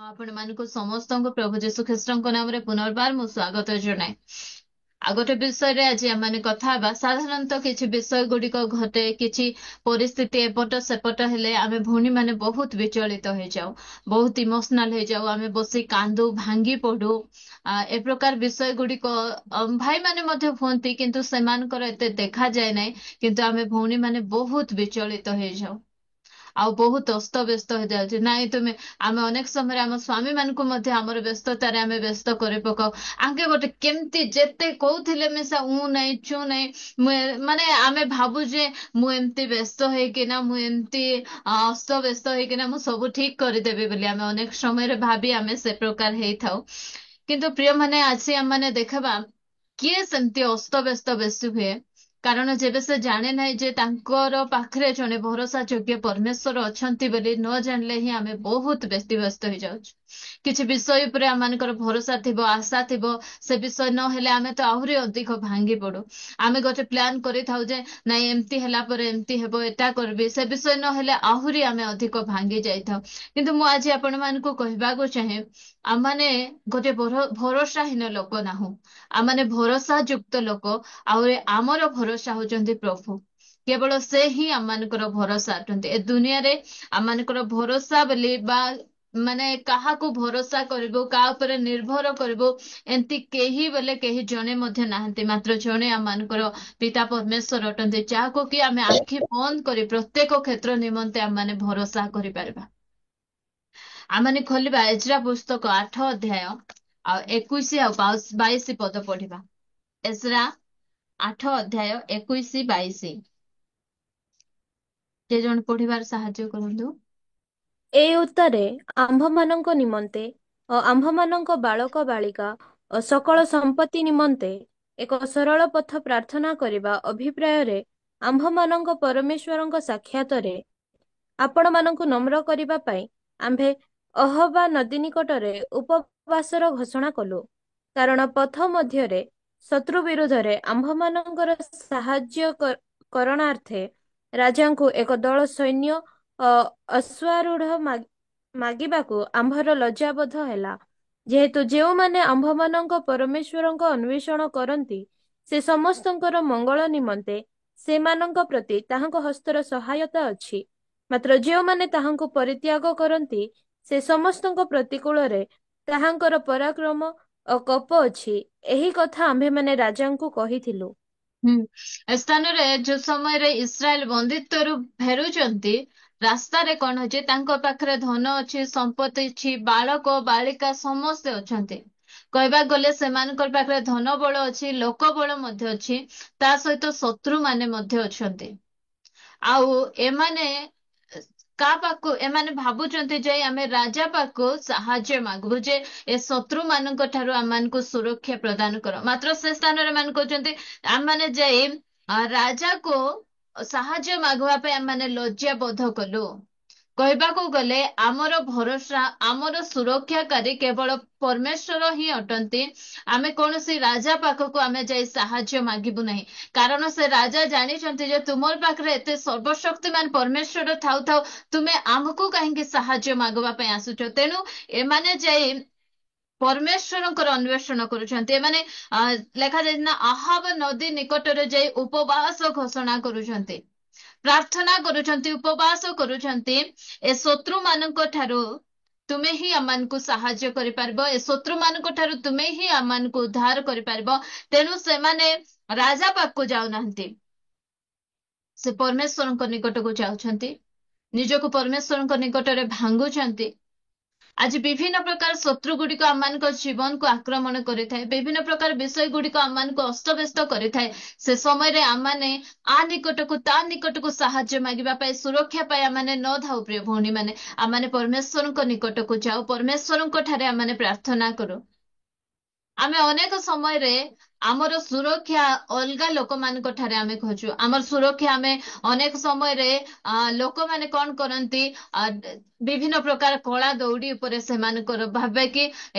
आपण ମାନଙ୍କୁ ସମସ୍ତଙ୍କୁ ପ୍ରଭୁ ଯୀଶୁ ଖ୍ରୀଷ୍ଟଙ୍କ ନାମରେ ପୁନର୍ବାର ମୁଁ ସ୍ୱାଗତ ଜଣାଏ। ଆଉ ଗୋଟେ ବିଷୟରେ ଆଜି ଆମେ କଥା ହେବା। ସାଧାରଣତଃ କିଛି ବିଷୟ ଗୁଡିକ ଘଟେ, କିଛି ପରିସ୍ଥିତି ଏପଟ ସେପଟ ହେଲେ ଆମେ ଭଉଣୀ ମାନେ ବହୁତ ବିଚଳିତ ହେଇଯାଉ, ବହୁତ ଇମୋସନାଲ ହେଇଯାଉ, ଆମେ ବସି କାନ୍ଦୁ, ଭାଙ୍ଗି ପଡୁ। ଏ ପ୍ରକାର ବିଷୟ ଗୁଡିକ ଭାଇ ମାନେ ମଧ୍ୟ ହୁଅନ୍ତି, କିନ୍ତୁ ସେମାନଙ୍କର ଏତେ ଦେଖାଯାଏ ନାହିଁ। କିନ୍ତୁ ଆମେ ଭଉଣୀ ମାନେ ବହୁତ ବିଚଳିତ ହେଇଯାଉ ଆଉ ବହୁତ ଅସ୍ତବ୍ୟସ୍ତ ହେଇଯାଉଛି। ନାଇଁ ତୁମେ ଆମେ ଅନେକ ସମୟରେ ଆମ ସ୍ୱାମୀ ମାନଙ୍କୁ ମଧ୍ୟ ଆମର ବ୍ୟସ୍ତତାରେ ଆମେ ବ୍ୟସ୍ତ କରି ପକାଉ। ଆଗେ ଗୋଟେ କେମିତି ଯେତେ କହୁଥିଲେ ମିଶା ନାଇଁ ଚୁ ନାଇଁ ମାନେ ଆମେ ଭାବୁ ଯେ ମୁଁ ଏମିତି ବ୍ୟସ୍ତ ହେଇକିନା, ମୁଁ ଏମିତି ଅସ୍ତବ୍ୟସ୍ତ ହେଇକିନା ମୁଁ ସବୁ ଠିକ କରିଦେବି ବୋଲି ଆମେ ଅନେକ ସମୟରେ ଭାବି ଆମେ ସେ ପ୍ରକାର ହେଇଥାଉ। କିନ୍ତୁ ପ୍ରିୟ ମାନେ ଆଜି ଆମେ ଦେଖିବା କିଏ ସେମିତି ଅସ୍ତବ୍ୟସ୍ତ ବେଶୀ ହୁଏ। କାରଣ ଯେବେ ସେ ଜାଣେ ନାହିଁ ଯେ ତାଙ୍କର ପାଖରେ ଜଣେ ଭରସା ଯୋଗ୍ୟ ପରମେଶ୍ୱର ଅଛନ୍ତି ବୋଲି, ନ ଜାଣିଲେ ହିଁ ଆମେ ବହୁତ ବ୍ୟସ୍ତ ହେଇଯାଉଛୁ। କିଛି ବିଷୟ ଉପରେ ଆମମାନଙ୍କର ଭରସା ଥିବ, ଆଶା ଥିବ, ସେ ବିଷୟ ନହେଲେ ଆମେ ତ ଆହୁରି ଅଧିକ ଭାଙ୍ଗି ପଡୁ। ଆମେ ଗୋଟେ ପ୍ଲାନ୍ କରିଥାଉ ଯେ ନାଇଁ ଏମିତି ହେଲା ପରେ ଏମିତି ହେବ, ଏଟା କରିବି, ସେ ବିଷୟ ନହେଲେ ଆହୁରି ଆମେ ଅଧିକ ଭାଙ୍ଗି ଯାଇଥାଉ। କିନ୍ତୁ ମୁଁ ଆଜି ଆପଣ ମାନଙ୍କୁ କହିବାକୁ ଚାହେଁ, ଆମମାନେ ଗୋଟେ ଭରସାହୀନ ଲୋକ ନାହୁଁ, ଆମମାନେ ଭରସା ଯୁକ୍ତ ଲୋକ। ଆଉ ଆମର ଭରସା ହଉଛନ୍ତି ପ୍ରଭୁ। କେବଳ ସେ ହିଁ ଆମମାନଙ୍କର ଭରସା ଅଟନ୍ତି। ଏ ଦୁନିଆରେ ଆମମାନଙ୍କର ଭରସା ବୋଲି ବା ମାନେ କାହାକୁ ଭରସା କରିବୁ, କାହା ଉପରେ ନିର୍ଭର କରିବୁ, ଏମିତି କେହି ବୋଲେ କେହି ଜଣେ ମଧ୍ୟ ନାହାନ୍ତି। ମାତ୍ର ଜଣେ ଆମମାନଙ୍କର ପିତା ପରମେଶ୍ୱର ଅଟନ୍ତି, ଯାହାକୁ କି ଆମେ ଆଖି ବନ୍ଦ କରି ପ୍ରତ୍ୟେକ କ୍ଷେତ୍ର ନିମନ୍ତେ ଆମମାନେ ଭରସା କରିପାରିବା। ଆମମାନେ ଖୋଲିବା ଏଜ୍ରା ପୁସ୍ତକ 8 ଅଧ୍ୟାୟ ଆଉ 21 ଆଉ 22 ପଦ ପଢିବା। ଏଜ୍ରା 8 ଅଧ୍ୟାୟ 21-22। ଯେ ଜଣେ ପଢିବାର ସାହାଯ୍ୟ କରନ୍ତୁ। ଏ ଉତ୍ତାରେ ଆମ୍ଭମାନଙ୍କ ନିମନ୍ତେ ଓ ଆମ୍ଭମାନଙ୍କ ବାଳକ ବାଳିକା ଓ ସକଳ ସମ୍ପତ୍ତି ନିମନ୍ତେ ଏକ ସରଳ ପଥ ପ୍ରାର୍ଥନା କରିବା ଅଭିପ୍ରାୟରେ ଆମ୍ଭମାନଙ୍କ ପରମେଶ୍ୱରଙ୍କ ସାକ୍ଷାତରେ ଆପଣମାନଙ୍କୁ ନମ୍ର କରିବା ପାଇଁ ଆମ୍ଭେ ଅହବା ନଦୀ ନିକଟରେ ଉପବାସର ଘୋଷଣା କଲୁ। କାରଣ ପଥ ମଧ୍ୟରେ ଶତ୍ରୁ ବିରୁଦ୍ଧରେ ଆମ୍ଭମାନଙ୍କର ସାହାଯ୍ୟ କରଣାର୍ଥେ ରାଜାଙ୍କୁ ଏକ ଦଳ ସୈନ୍ୟ ଅଶ୍ୱାରୂଢ଼ ମାଗିବାକୁ ଆମ୍ଭର ଲଜ୍ଜାବୋଧ ହେଲା। ଯେହେତୁ ଯେଉଁମାନେ ଆମ୍ଭମାନଙ୍କ ପରମେଶ୍ୱରଙ୍କ ଅନ୍ୱେଷଣ କରନ୍ତି, ସେ ସମସ୍ତଙ୍କର ମଙ୍ଗଳ ନିମନ୍ତେ ସେମାନଙ୍କ ପ୍ରତି ତାହାଙ୍କ ହସ୍ତର ସହାୟତା ଅଛି। ମାତ୍ର ଯେଉଁମାନେ ତାହାଙ୍କୁ ପରିତ୍ୟାଗ କରନ୍ତି, ସେ ସମସ୍ତଙ୍କ ପ୍ରତିକୂଳରେ ତାହାଙ୍କର ପରାକ୍ରମ ଓ କୋପ ଅଛି। ଏହି କଥା ଆମ୍ଭେମାନେ ରାଜାଙ୍କୁ କହିଥିଲୁ। ଏ ସ୍ଥାନରେ ଯୋଉ ସମୟରେ ଇସ୍ରାଏଲ ବନ୍ଦିତ୍ୱରୁ ଫେରୁଛନ୍ତି, ରାସ୍ତାରେ କଣ ଅଛି, ତାଙ୍କ ପାଖରେ ଧନ ଅଛି, ସମ୍ପତ୍ତି ଅଛି, ବାଳକ ବାଳିକା ସମସ୍ତେ ଅଛନ୍ତି। କହିବାକୁ ଗଲେ ସେମାନଙ୍କର ପାଖରେ ଧନ ବଳ ଅଛି, ଲୋକ ବଳ ମଧ୍ୟ ଅଛି, ତା ସହିତ ଶତ୍ରୁ ମାନେ ମଧ୍ୟ ଅଛନ୍ତି। ଆଉ ଏମାନେ କାହା ପାଖକୁ ଏମାନେ ଭାବୁଛନ୍ତି ଯେ ଆମେ ରାଜା ପାଖକୁ ସାହାଯ୍ୟ ମାଗିବୁ ଯେ ଏ ଶତ୍ରୁ ମାନଙ୍କ ଠାରୁ ଆମମାନଙ୍କୁ ସୁରକ୍ଷା ପ୍ରଦାନ କର। ମାତ୍ର ସେ ସ୍ଥାନରେ ଏମାନେ କହୁଛନ୍ତି ଆମମାନେ ଯାଇ ରାଜାକୁ ସାହାଯ୍ୟ ମାଗିବା ପାଇଁ ଆମମାନେ ଲଜ୍ଜା ବୋଧ କଲୁ। କହିବାକୁ ଗଲେ ଆମର ଭରସା, ଆମର ସୁରକ୍ଷାକାରୀ କେବଳ ପରମେଶ୍ୱର ହିଁ ଅଟନ୍ତି। ଆମେ କୌଣସି ରାଜା ପାଖକୁ ଆମେ ଯାଇ ସାହାଯ୍ୟ ମାଗିବୁ ନାହିଁ। କାରଣ ସେ ରାଜା ଜାଣିଛନ୍ତି ଯେ ତୁମର ପାଖରେ ଏତେ ସର୍ବଶକ୍ତିମାନ ପରମେଶ୍ୱର ଥାଉ ଥାଉ ତୁମେ ଆମକୁ କାହିଁକି ସାହାଯ୍ୟ ମାଗିବା ପାଇଁ ଆସୁଛ। ତେଣୁ ଏମାନେ ଯାଇ ପରମେଶ୍ୱରଙ୍କର ଅନ୍ୱେଷଣ କରୁଛନ୍ତି। ଏମାନେ ଲେଖାଯାଇଛି ନା, ଆହାବ ନଦୀ ନିକଟରେ ଯାଇ ଉପବାସ ଘୋଷଣା କରୁଛନ୍ତି, ପ୍ରାର୍ଥନା କରୁଛନ୍ତି, ଉପବାସ କରୁଛନ୍ତି। ଏ ଶତ୍ରୁ ମାନଙ୍କ ଠାରୁ ତୁମେ ହିଁ ଆମମାନଙ୍କୁ ସାହାଯ୍ୟ କରିପାରିବ, ଏ ଶତ୍ରୁ ମାନଙ୍କ ଠାରୁ ତୁମେ ହିଁ ଆମମାନଙ୍କୁ ଉଦ୍ଧାର କରିପାରିବ। ତେଣୁ ସେମାନେ ରାଜା ପାଖକୁ ଯାଉନାହାନ୍ତି, ସେ ପରମେଶ୍ୱରଙ୍କ ନିକଟକୁ ଯାଉଛନ୍ତି, ନିଜକୁ ପରମେଶ୍ୱରଙ୍କ ନିକଟରେ ଭାଙ୍ଗୁଛନ୍ତି। ଆଜି ବିଭିନ୍ନ ପ୍ରକାର ଶତ୍ରୁ ଗୁଡିକ ଆମମାନଙ୍କ ଜୀବନକୁ ଆକ୍ରମଣ କରିଥାଏ, ବିଭିନ୍ନ ପ୍ରକାର ବିଷୟ ଗୁଡିକ ଆମମାନଙ୍କୁ ଅସ୍ତବ୍ୟସ୍ତ କରିଥାଏ। ସେ ସମୟରେ ଆମମାନେ ନିକଟକୁ ତା ନିକଟକୁ ସାହାଯ୍ୟ ମାଗିବା ପାଇଁ, ସୁରକ୍ଷା ପାଇଁ ଆମମାନେ ନ ଥାଉ ପ୍ରିୟ ଭଉଣୀ ମାନେ, ଆମମାନେ ପରମେଶ୍ୱରଙ୍କ ନିକଟକୁ ଯାଉ, ପରମେଶ୍ୱରଙ୍କ ଠାରେ ଆମମାନେ ପ୍ରାର୍ଥନା କରୁ। ଆମେ ଅନେକ ସମୟରେ ଆମର ସୁରକ୍ଷା ଅଲଗା ଲୋକମାନଙ୍କ ଠାରେ ଆମେ ଖୋଜୁ। ଆମର ସୁରକ୍ଷା ଆମେ ଅନେକ ସମୟରେ ଲୋକମାନେ କଣ କରନ୍ତି, ବିଭିନ୍ନ ପ୍ରକାର କଳା ଦଉଡି ଉପରେ ସେମାନଙ୍କର ଭାବେ କି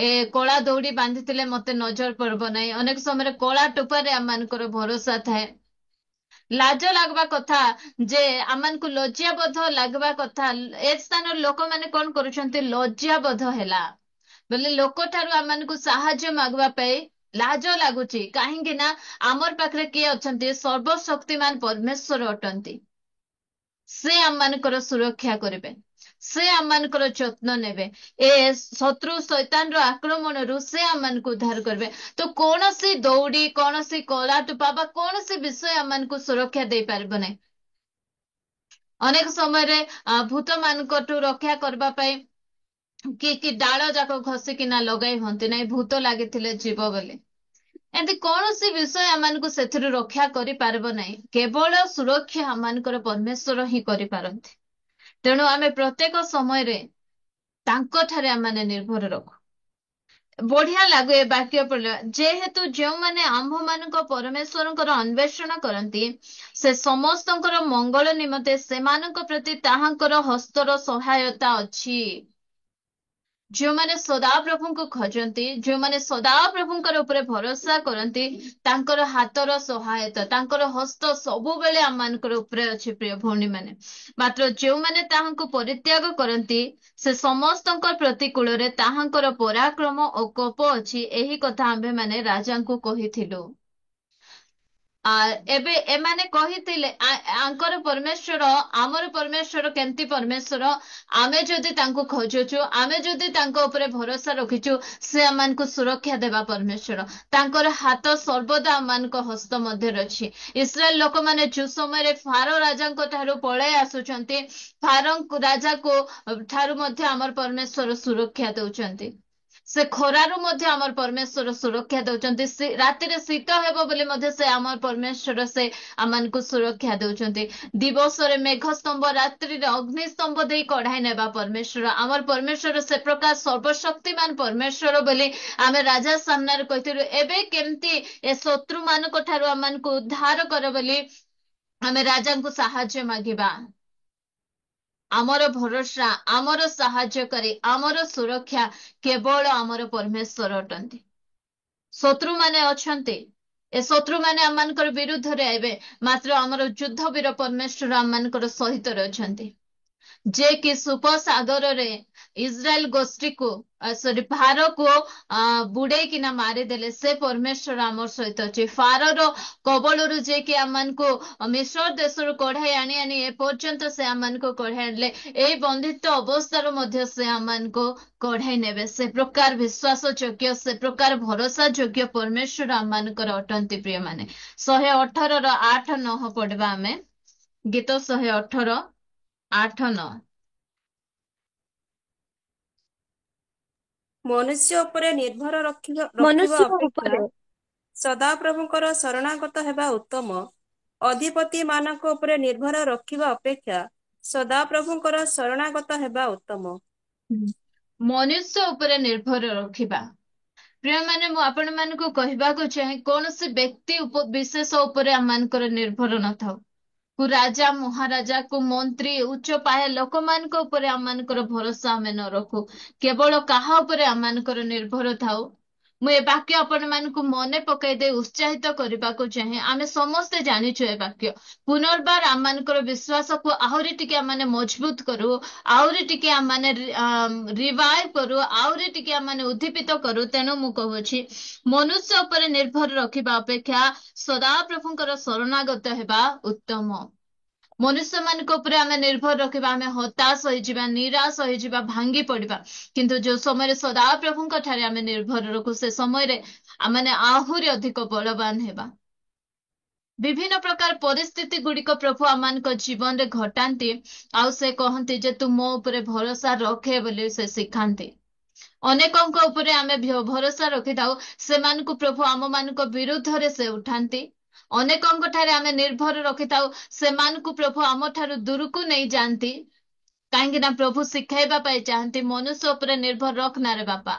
କଳା ଦଉଡି ବାନ୍ଧିଥିଲେ ମତେ ନଜର ପଡିବ ନାହିଁ। ଅନେକ ସମୟରେ କଳା ଟୋପାରେ ଆମମାନଙ୍କର ଭରସା ଥାଏ। ଲାଜ ଲାଗବା କଥା, ଯେ ଆମମାନଙ୍କୁ ଲଜ୍ଜାବୋଧ ଲାଗବା କଥା। ଏ ସ୍ଥାନର ଲୋକମାନେ କଣ କରୁଛନ୍ତି, ଲଜ୍ଜାବୋଧ ହେଲା ବୋଲେ ଲୋକ ଠାରୁ ଆମମାନଙ୍କୁ ସାହାଯ୍ୟ ମାଗିବା ପାଇଁ ଲାଜ ଲାଗୁଛି, କାହିଁକି ନା ଆମର ପାଖରେ କିଏ ଅଛନ୍ତି? ସର୍ବଶକ୍ତିମାନ ପରମେଶ୍ଵର ଅଟନ୍ତି। ସେ ଆମମାନଙ୍କର ସୁରକ୍ଷା କରିବେ, ସେ ଆମମାନଙ୍କର ଯତ୍ନ ନେବେ। ଏ ଶତ୍ରୁ ଶୈତାନର ଆକ୍ରମଣରୁ ସେ ଆମମାନଙ୍କୁ ଉଦ୍ଧାର କରିବେ। ତ କୌଣସି ଦୌଡ଼ି, କୌଣସି କଳା ଟୁପା ବା କୌଣସି ବିଷୟ ଆମମାନଙ୍କୁ ସୁରକ୍ଷା ଦେଇପାରିବ ନାହିଁ। ଅନେକ ସମୟରେ ଭୂତ ମାନଙ୍କଠୁ ରକ୍ଷା କରିବା ପାଇଁ କି ଡାଳ ଯାକ ଘଷିକିନା ଲଗାଇ ହୁଅନ୍ତି ନାଇଁ, ଭୂତ ଲାଗିଥିଲେ ଯିବ ବୋଲି। ଏମିତି କୌଣସି ବିଷୟ ଆମମାନଙ୍କୁ ସେଥିରୁ ରକ୍ଷା କରିପାରିବ ନାହିଁ। କେବଳ ସୁରକ୍ଷା ଆମମାନଙ୍କର ପରମେଶ୍ୱର ହିଁ କରିପାରନ୍ତି। ତେଣୁ ଆମେ ପ୍ରତ୍ୟେକ ସମୟରେ ତାଙ୍କ ଠାରେ ଆମମାନେ ନିର୍ଭର ରଖୁ। ବଢିଆ ଲାଗେ ଏ ବାକ୍ୟ ପଢିବା, ଯେହେତୁ ଯେଉଁମାନେ ଆମ୍ଭମାନଙ୍କ ପରମେଶ୍ୱରଙ୍କର ଅନ୍ୱେଷଣ କରନ୍ତି, ସେ ସମସ୍ତଙ୍କର ମଙ୍ଗଳ ନିମନ୍ତେ ସେମାନଙ୍କ ପ୍ରତି ତାହାଙ୍କର ହସ୍ତର ସହାୟତା ଅଛି। ଯେଉଁମାନେ ସଦାପ୍ରଭୁଙ୍କୁ ଖୋଜନ୍ତି, ଯେଉଁମାନେ ସଦାପ୍ରଭୁଙ୍କର ଉପରେ ଭରସା କରନ୍ତି, ତାଙ୍କର ହାତର ସହାୟତା, ତାଙ୍କର ହସ୍ତ ସବୁବେଳେ ଆମମାନଙ୍କର ଉପରେ ଅଛି। ପ୍ରିୟ ଭଉଣୀମାନେ, ମାତ୍ର ଯେଉଁମାନେ ତାହାଙ୍କୁ ପରିତ୍ୟାଗ କରନ୍ତି, ସେ ସମସ୍ତଙ୍କ ପ୍ରତିକୂଳରେ ତାହାଙ୍କର ପରାକ୍ରମ ଓ କୋପ ଅଛି। ଏହି କଥା ଆମ୍ଭେମାନେ ରାଜାଙ୍କୁ କହିଥିଲୁ। ଏବେ ଏମାନେ କହିଥିଲେ ଆଙ୍କର ପରମେଶ୍ୱର, ଆମର ପରମେଶ୍ୱର କେମିତି ପରମେଶ୍ୱର? ଆମେ ଯଦି ତାଙ୍କୁ ଖୋଜୁଛୁ, ଆମେ ଯଦି ତାଙ୍କ ଉପରେ ଭରସା ରଖିଛୁ, ସେ ଆମମାନଙ୍କୁ ସୁରକ୍ଷା ଦେବା ପରମେଶ୍ୱର। ତାଙ୍କର ହାତ ସର୍ବଦା ଆମମାନଙ୍କ ହସ୍ତ ମଧ୍ୟରେ ଅଛି। ଇସ୍ରାଏଲ ଲୋକମାନେ ଯୋଉ ସମୟରେ ଫାରୋ ରାଜାଙ୍କ ଠାରୁ ପଳାଇ ଆସୁଛନ୍ତି, ଫାରୋ ରାଜାକୁ ଠାରୁ ମଧ୍ୟ ଆମର ପରମେଶ୍ୱର ସୁରକ୍ଷା ଦଉଛନ୍ତି। ସେ ଖରାରୁ ମଧ୍ୟ ଆମର ପରମେଶ୍ୱର ସୁରକ୍ଷା ଦଉଛନ୍ତି। ରାତିରେ ଶୀତ ହେବ ବୋଲି ମଧ୍ୟ ସେ ଆମର ପରମେଶ୍ୱର ସେ ଆମମାନଙ୍କୁ ସୁରକ୍ଷା ଦଉଛନ୍ତି। ଦିବସରେ ମେଘସ୍ତମ୍ଭ, ରାତ୍ରିରେ ଅଗ୍ନିସ୍ତମ୍ଭ ଦେଇ କଢାଇ ନେବା ପରମେଶ୍ୱର। ଆମର ପରମେଶ୍ୱର ସେ ପ୍ରକାର ସର୍ବଶକ୍ତିମାନ ପରମେଶ୍ୱର ବୋଲି ଆମେ ରାଜା ସାମ୍ନାରେ କହିଥିଲୁ। ଏବେ କେମିତି ଏ ଶତ୍ରୁ ମାନଙ୍କ ଠାରୁ ଆମମାନଙ୍କୁ ଉଦ୍ଧାର କର ବୋଲି ଆମେ ରାଜାଙ୍କୁ ସାହାଯ୍ୟ ମାଗିବା। ଆମର ଭରସା, ଆମର ସାହାଯ୍ୟକାରୀ, ଆମର ସୁରକ୍ଷା କେବଳ ଆମର ପରମେଶ୍ୱର ଅଟନ୍ତି। ଶତ୍ରୁମାନେ ଅଛନ୍ତି, ଏ ଶତ୍ରୁମାନେ ଆମମାନଙ୍କର ବିରୁଦ୍ଧରେ ଆଇବେ, ମାତ୍ର ଆମର ଯୁଦ୍ଧ ବୀର ପରମେଶ୍ୱର ଆମମାନଙ୍କର ସହିତରେ ଅଛନ୍ତି। ଯେ କି ସୁପସାଗରରେ ଇସ୍ରାଏଲ ଗୋଷ୍ଠୀକୁ ଫାରୋକୁ ବୁଡେଇକିନା ମାରିଦେଲେ, ସେ ପରମେଶ୍ୱର ଆମର ସହିତ ଅଛି। ଫାରୋର କବଳରୁ ଯେ କି ଆମମାନଙ୍କୁ ମିଶ୍ର ଦେଶରୁ କଢାଇ ଆଣି ଆଣି ଏ ପର୍ଯ୍ୟନ୍ତ ସେ ଆମମାନଙ୍କୁ କଢାଇ ଆଣିଲେ, ଏଇ ବନ୍ଦିତ୍ୱ ଅବସ୍ଥାରୁ ମଧ୍ୟ ସେ ଆମମାନଙ୍କୁ କଢାଇ ନେବେ। ସେ ପ୍ରକାର ବିଶ୍ୱାସ ଯୋଗ୍ୟ, ସେ ପ୍ରକାର ଭରସା ଯୋଗ୍ୟ ପରମେଶ୍ୱର ଆମମାନଙ୍କର ଅଟନ୍ତି। ପ୍ରିୟମାନେ, 118:8-9 ପଢିବା ଆମେ। ଗୀତ 118:8-9। ମନୁଷ୍ୟ ଉପରେ ନିର୍ଭର ରଖିବା ମନୁଷ୍ୟ ଅପେକ୍ଷା ଉପରେ ସଦାପ୍ରଭୁଙ୍କର ଶରଣାଗତ ହେବା ଉତ୍ତମ। ଅଧିପତି ମାନଙ୍କ ଉପରେ ନିର୍ଭର ରଖିବା ଅପେକ୍ଷା ସଦାପ୍ରଭୁଙ୍କର ଶରଣାଗତ ହେବା ଉତ୍ତମ। ମନୁଷ୍ୟ ଉପରେ ନିର୍ଭର ରଖିବା। ପ୍ରିୟମାନେ, ମୁଁ ଆପଣମାନଙ୍କୁ କହିବାକୁ ଚାହେଁ, କୌଣସି ବ୍ୟକ୍ତି ବିଶେଷ ଉପରେ ଆମମାନଙ୍କର ନିର୍ଭର ନଥାଉ। ରାଜା, ମହାରାଜା, ମନ୍ତ୍ରୀ, ଉଚ୍ଚ ପାହ୍ୟା ଲୋକମାନଙ୍କ ଉପରେ ଆମମାନଙ୍କର ଭରସା ଆମେ ନ ରଖୁ। କେବଳ କାହା ଉପରେ ଆମମାନଙ୍କର ନିର୍ଭର ଥାଉ। ମୁଁ ଏ ବାକ୍ୟ ଆପଣମାନଙ୍କୁ ମନେ ପକାଇ ଦେଇ ଉତ୍ସାହିତ କରିବାକୁ ଚାହେଁ। ଆମେ ସମସ୍ତେ ଜାଣିଛୁ ଏ ବାକ୍ୟ। ପୁନର୍ବାର ଆମମାନଙ୍କର ବିଶ୍ୱାସକୁ ଆହୁରି ଟିକେ ଆମମାନେ ମଜବୁତ କରୁ, ଆହୁରି ଟିକେ ଆମମାନେ ରିଭାଇଭ କରୁ, ଆହୁରି ଟିକେ ଆମମାନେ ଉଦ୍ଦୀପିତ କରୁ। ତେଣୁ ମୁଁ କହୁଛି, ମନୁଷ୍ୟ ଉପରେ ନିର୍ଭର ରଖିବା ଅପେକ୍ଷା ସଦାପ୍ରଭୁଙ୍କର ଶରଣାଗତ ହେବା ଉତ୍ତମ। ମନୁଷ୍ୟ ମାନଙ୍କ ଉପରେ ଆମେ ନିର୍ଭର ରଖିବା, ଆମେ ହତାଶ ହୋଇଯିବା, ନିରାଶ ହୋଇଯିବା, ଭାଙ୍ଗି ପଡିବା। କିନ୍ତୁ ଯୋଉ ସମୟରେ ସଦାପ୍ରଭୁଙ୍କ ଠାରେ ଆମେ ନିର୍ଭର ରଖୁ, ସେ ସମୟରେ ଆମେ ଆହୁରି ଅଧିକ ବଳବାନ ହେବା। ବିଭିନ୍ନ ପ୍ରକାର ପରିସ୍ଥିତି ଗୁଡିକ ପ୍ରଭୁ ଆମମାନଙ୍କ ଜୀବନରେ ଘଟାନ୍ତି, ଆଉ ସେ କହନ୍ତି ଯେ ତୁ ମୋ ଉପରେ ଭରସା ରଖେ ବୋଲି ସେ ଶିଖାନ୍ତି। ଅନେକଙ୍କ ଉପରେ ଆମେ ଭରସା ରଖିଥାଉ, ସେମାନଙ୍କୁ ପ୍ରଭୁ ଆମମାନଙ୍କ ବିରୁଦ୍ଧରେ ସେ ଉଠାନ୍ତି। ଅନେକଙ୍କ ଠାରେ ଆମେ ନିର୍ଭର ରଖିଥାଉ, ସେମାନଙ୍କୁ ପ୍ରଭୁ ଆମ ଠାରୁ ଦୂରକୁ ନେଇ ଯାଆନ୍ତି। କାହିଁକି ନା ପ୍ରଭୁ ଶିଖାଇବା ପାଇଁ ଚାହାନ୍ତି, ମନୁଷ୍ୟ ଉପରେ ନିର୍ଭର ରଖନାରେ ବାପା।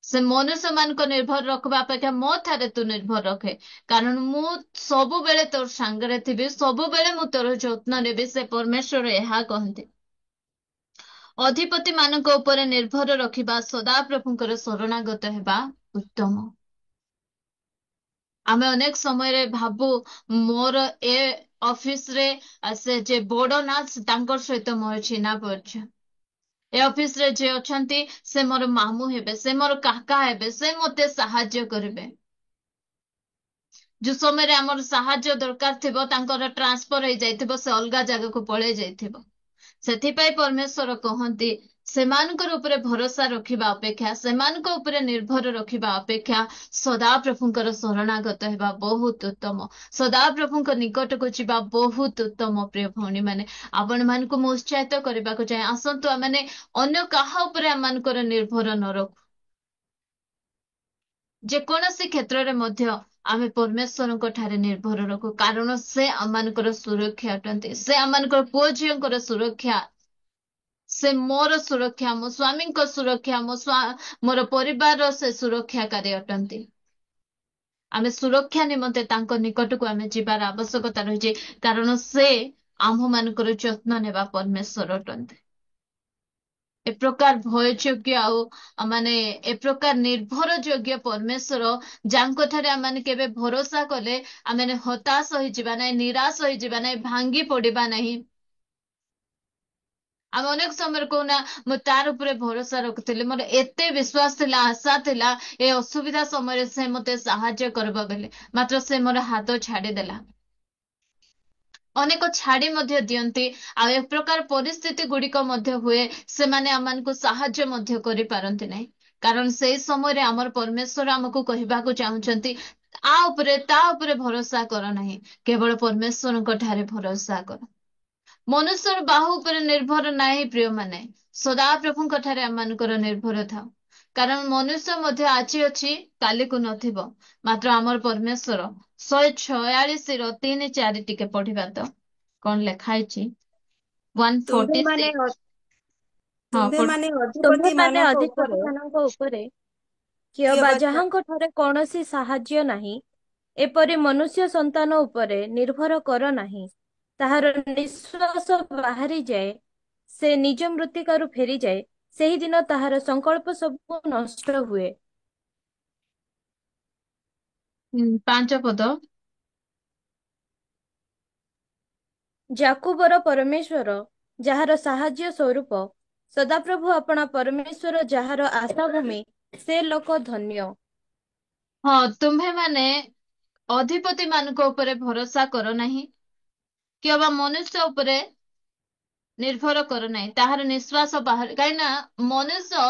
ସେ ମନୁଷ୍ୟ ମାନଙ୍କ ନିର୍ଭର ରଖିବା ଅପେକ୍ଷା ମୋ ଠାରେ ତୁ ନିର୍ଭର ରଖେ, କାରଣ ମୁଁ ସବୁବେଳେ ତୋର ସାଙ୍ଗରେ ଥିବି, ସବୁବେଳେ ମୁଁ ତୋର ଯତ୍ନ ନେବି। ସେ ପରମେଶ୍ୱର ଏହା କହନ୍ତି। ଅଧିପତି ମାନଙ୍କ ଉପରେ ନିର୍ଭର ରଖିବା, ସଦାପ୍ରଭୁଙ୍କର ଶରଣାଗତ ହେବା ଉତ୍ତମ। ଆମେ ଅନେକ ସମୟରେ ଭାବୁ, ମୋର ଏ ଅଫିସରେ ସେ ଯେ ବଡ ନା, ତାଙ୍କର ସହିତ ମୋର ଚିହ୍ନା ପରିଚୟ। ଏ ଅଫିସ ରେ ଯିଏ ଅଛନ୍ତି ସେ ମୋର ମାମୁଁ ହେବେ, ସେ ମୋର କାକା ହେବେ, ସେ ମତେ ସାହାଯ୍ୟ କରିବେ। ଯୋଉ ସମୟରେ ଆମର ସାହାଯ୍ୟ ଦରକାର ଥିବ ତାଙ୍କର ଟ୍ରାନ୍ସଫର ହେଇଯାଇଥିବ, ସେ ଅଲଗା ଜାଗାକୁ ପଳେଇ ଯାଇଥିବ। ସେଥିପାଇଁ ପରମେଶ୍ୱର କହନ୍ତି ସେମାନଙ୍କର ଉପରେ ଭରସା ରଖିବା ଅପେକ୍ଷା, ସେମାନଙ୍କ ଉପରେ ନିର୍ଭର ରଖିବା ଅପେକ୍ଷା ସଦାପ୍ରଭୁଙ୍କର ଶରଣାଗତ ହେବା ବହୁତ ଉତ୍ତମ। ସଦାପ୍ରଭୁଙ୍କ ନିକଟକୁ ଯିବା ବହୁତ ଉତ୍ତମ। ପ୍ରିୟ ଭଉଣୀ ମାନେ, ଆପଣ ମାନଙ୍କୁ ମୁଁ ଉତ୍ସାହିତ କରିବାକୁ ଚାହେଁ, ଆସନ୍ତୁ ଆମେ ଅନ୍ୟ କାହା ଉପରେ ଆମମାନଙ୍କର ନିର୍ଭର ନ ରଖୁ। ଯେକୌଣସି କ୍ଷେତ୍ରରେ ମଧ୍ୟ ଆମେ ପରମେଶ୍ୱରଙ୍କ ଠାରେ ନିର୍ଭର ରଖୁ, କାରଣ ସେ ଆମମାନଙ୍କର ସୁରକ୍ଷା ଅଟନ୍ତି। ସେ ଆମମାନଙ୍କର ପୁଅ ଝିଅଙ୍କର ସୁରକ୍ଷା, ସେ ମୋର ସୁରକ୍ଷା, ମୋ ସ୍ୱାମୀଙ୍କ ସୁରକ୍ଷା, ମୋର ପରିବାରର ସେ ସୁରକ୍ଷାକାରୀ ଅଟନ୍ତି। ଆମେ ସୁରକ୍ଷା ନିମନ୍ତେ ତାଙ୍କ ନିକଟକୁ ଆମେ ଯିବାର ଆବଶ୍ୟକତା ରହିଛି, କାରଣ ସେ ଆମ୍ଭମାନଙ୍କର ଯତ୍ନ ନେବା ପରମେଶ୍ୱର ଅଟନ୍ତି। ଏ ପ୍ରକାର ଭୟଯୋଗ୍ୟ ଆଉ ଏ ପ୍ରକାର ନିର୍ଭର ଯୋଗ୍ୟ ପରମେଶ୍ୱର, ଯାଙ୍କ ଠାରେ ଆମେ କେବେ ଭରସା କଲେ ଆମେ ହତାଶ ହେଇଯିବା ନାହିଁ, ନିରାଶ ହେଇଯିବା ନାହିଁ, ଭାଙ୍ଗି ପଡିବା ନାହିଁ। ଆମେ ଅନେକ ସମୟରେ କହୁନା ମୁଁ ତାର ଉପରେ ଭରସା ରଖୁଥିଲି, ମୋର ଏତେ ବିଶ୍ୱାସ ଥିଲା, ଆଶା ଥିଲା, ଏ ଅସୁବିଧା ସମୟରେ ସେ ମତେ ସାହାଯ୍ୟ କରିବ ବୋଲି, ମାତ୍ର ସେ ମୋର ହାତ ଛାଡିଦେଲା। ଅନେକ ଛାଡି ମଧ୍ୟ ଦିଅନ୍ତି, ଆଉ ଏ ପ୍ରକାର ପରିସ୍ଥିତି ଗୁଡିକ ମଧ୍ୟ ହୁଏ, ସେମାନେ ଆମମାନଙ୍କୁ ସାହାଯ୍ୟ ମଧ୍ୟ କରିପାରନ୍ତି ନାହିଁ। କାରଣ ସେଇ ସମୟରେ ଆମର ପରମେଶ୍ୱର ଆମକୁ କହିବାକୁ ଚାହୁଁଛନ୍ତି ତା ଉପରେ ଭରସା କର ନାହିଁ, କେବଳ ପରମେଶ୍ୱରଙ୍କ ଠାରେ ଭରସା କର। ମନୁଷ୍ୟର ବାହୁ ଉପରେ ନିର୍ଭର ନାହିଁ ପ୍ରିୟମାନେ, ସଦାପ୍ରଭୁଙ୍କ ଠାରେ ଆମମାନଙ୍କର ନିର୍ଭର ଥାଉ। କାରଣ ମନୁଷ୍ୟ ମଧ୍ୟ ଆଜି ଅଛି କାଲିକୁ ନଥିବ, ମାତ୍ର ଆମର ପରମେଶ୍ୱର 146:3-4 ଟିକେ ପଢିବା ତ, କଣ ଲେଖା ହେଇଛି? ତୁମ୍ଭେମାନେ 146। ହଁ ପଢ। ତୁମ୍ଭେମାନେ ଅଧିପତି ତୁମ୍ଭେମାନେ ମାନଙ୍କ ଉପରେ ଅଧିପତିମାନଙ୍କ ଉପରେ କିଏ ବା କିଏବା ଯାହାଙ୍କ ଠାରେ କୌଣସି ସାହାଯ୍ୟ ନାହିଁ, ଏପରି ମନୁଷ୍ୟ ସନ୍ତାନ ଉପରେ ନିର୍ଭର କର ନାହିଁ। ତାହାର ନିଶ୍ୱାସ ବାହାରିଯାଏ, ସେ ନିଜ ମୃତ୍ତିକାରୁ ଫେରିଯାଏ, ସେହିଦିନ ତାହାର ସଂକଳ୍ପ ସବୁ ନଷ୍ଟ ହୁଏ। 5 ପଦ। ଯାକୁବର ପରମେଶ୍ୱର, ଯାହାର ସାହାଯ୍ୟ ସ୍ୱରୂପ, ସଦାପ୍ରଭୁ ଆପଣା ପରମେଶ୍ୱର, ଯାହାର ଆଶାଭୂମି, ସେ ଲୋକ ଧନ୍ୟ। ହଁ, ତୁମ୍ଭେମାନେ ଅଧିପତି ମାନଙ୍କ ଉପରେ ଭରସା କର ନାହିଁ, କିମ୍ବା ମନୁଷ୍ୟ ଉପରେ ନିର୍ଭର କର ନାହିଁ, ତାହାର ନିଶ୍ୱାସ ବାହାରେ। କାହିଁକି ନା ମନୁଷ୍ୟ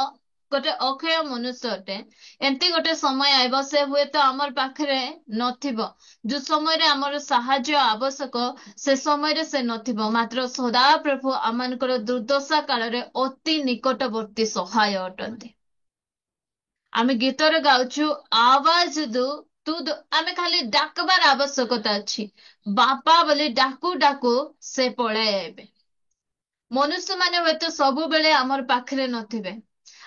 ଗୋଟେ ଅକ୍ଷୟ ମନୁଷ୍ୟ ଅଟେ। ଏମିତି ଗୋଟେ ସମୟ ଆଇବ, ସେ ହୁଏତ ଆମର ପାଖରେ ନଥିବ। ଯୋଉ ସମୟରେ ଆମର ସାହାଯ୍ୟ ଆବଶ୍ୟକ, ସେ ସମୟରେ ସେ ନଥିବ, ମାତ୍ର ସଦାପ୍ରଭୁ ଆମମାନଙ୍କର ଦୁର୍ଦ୍ଦଶା କାଳରେ ଅତି ନିକଟବର୍ତ୍ତୀ ସହାୟ ଅଟନ୍ତି। ଆମେ ଗୀତରେ ଗାଉଛୁ, ଆବାଜ ଦୁ ତୁ ଆମେ ଖାଲି ଡାକବାର ଆବଶ୍ୟକତା ଅଛି। ବାପା ବୋଲି ଡାକୁ ଡାକୁ ସେ ପଳାଇ ଆଇବେ। ମନୁଷ୍ୟ ମାନେ ହୁଏତ ସବୁବେଳେ ଆମର ପାଖରେ ନଥିବେ।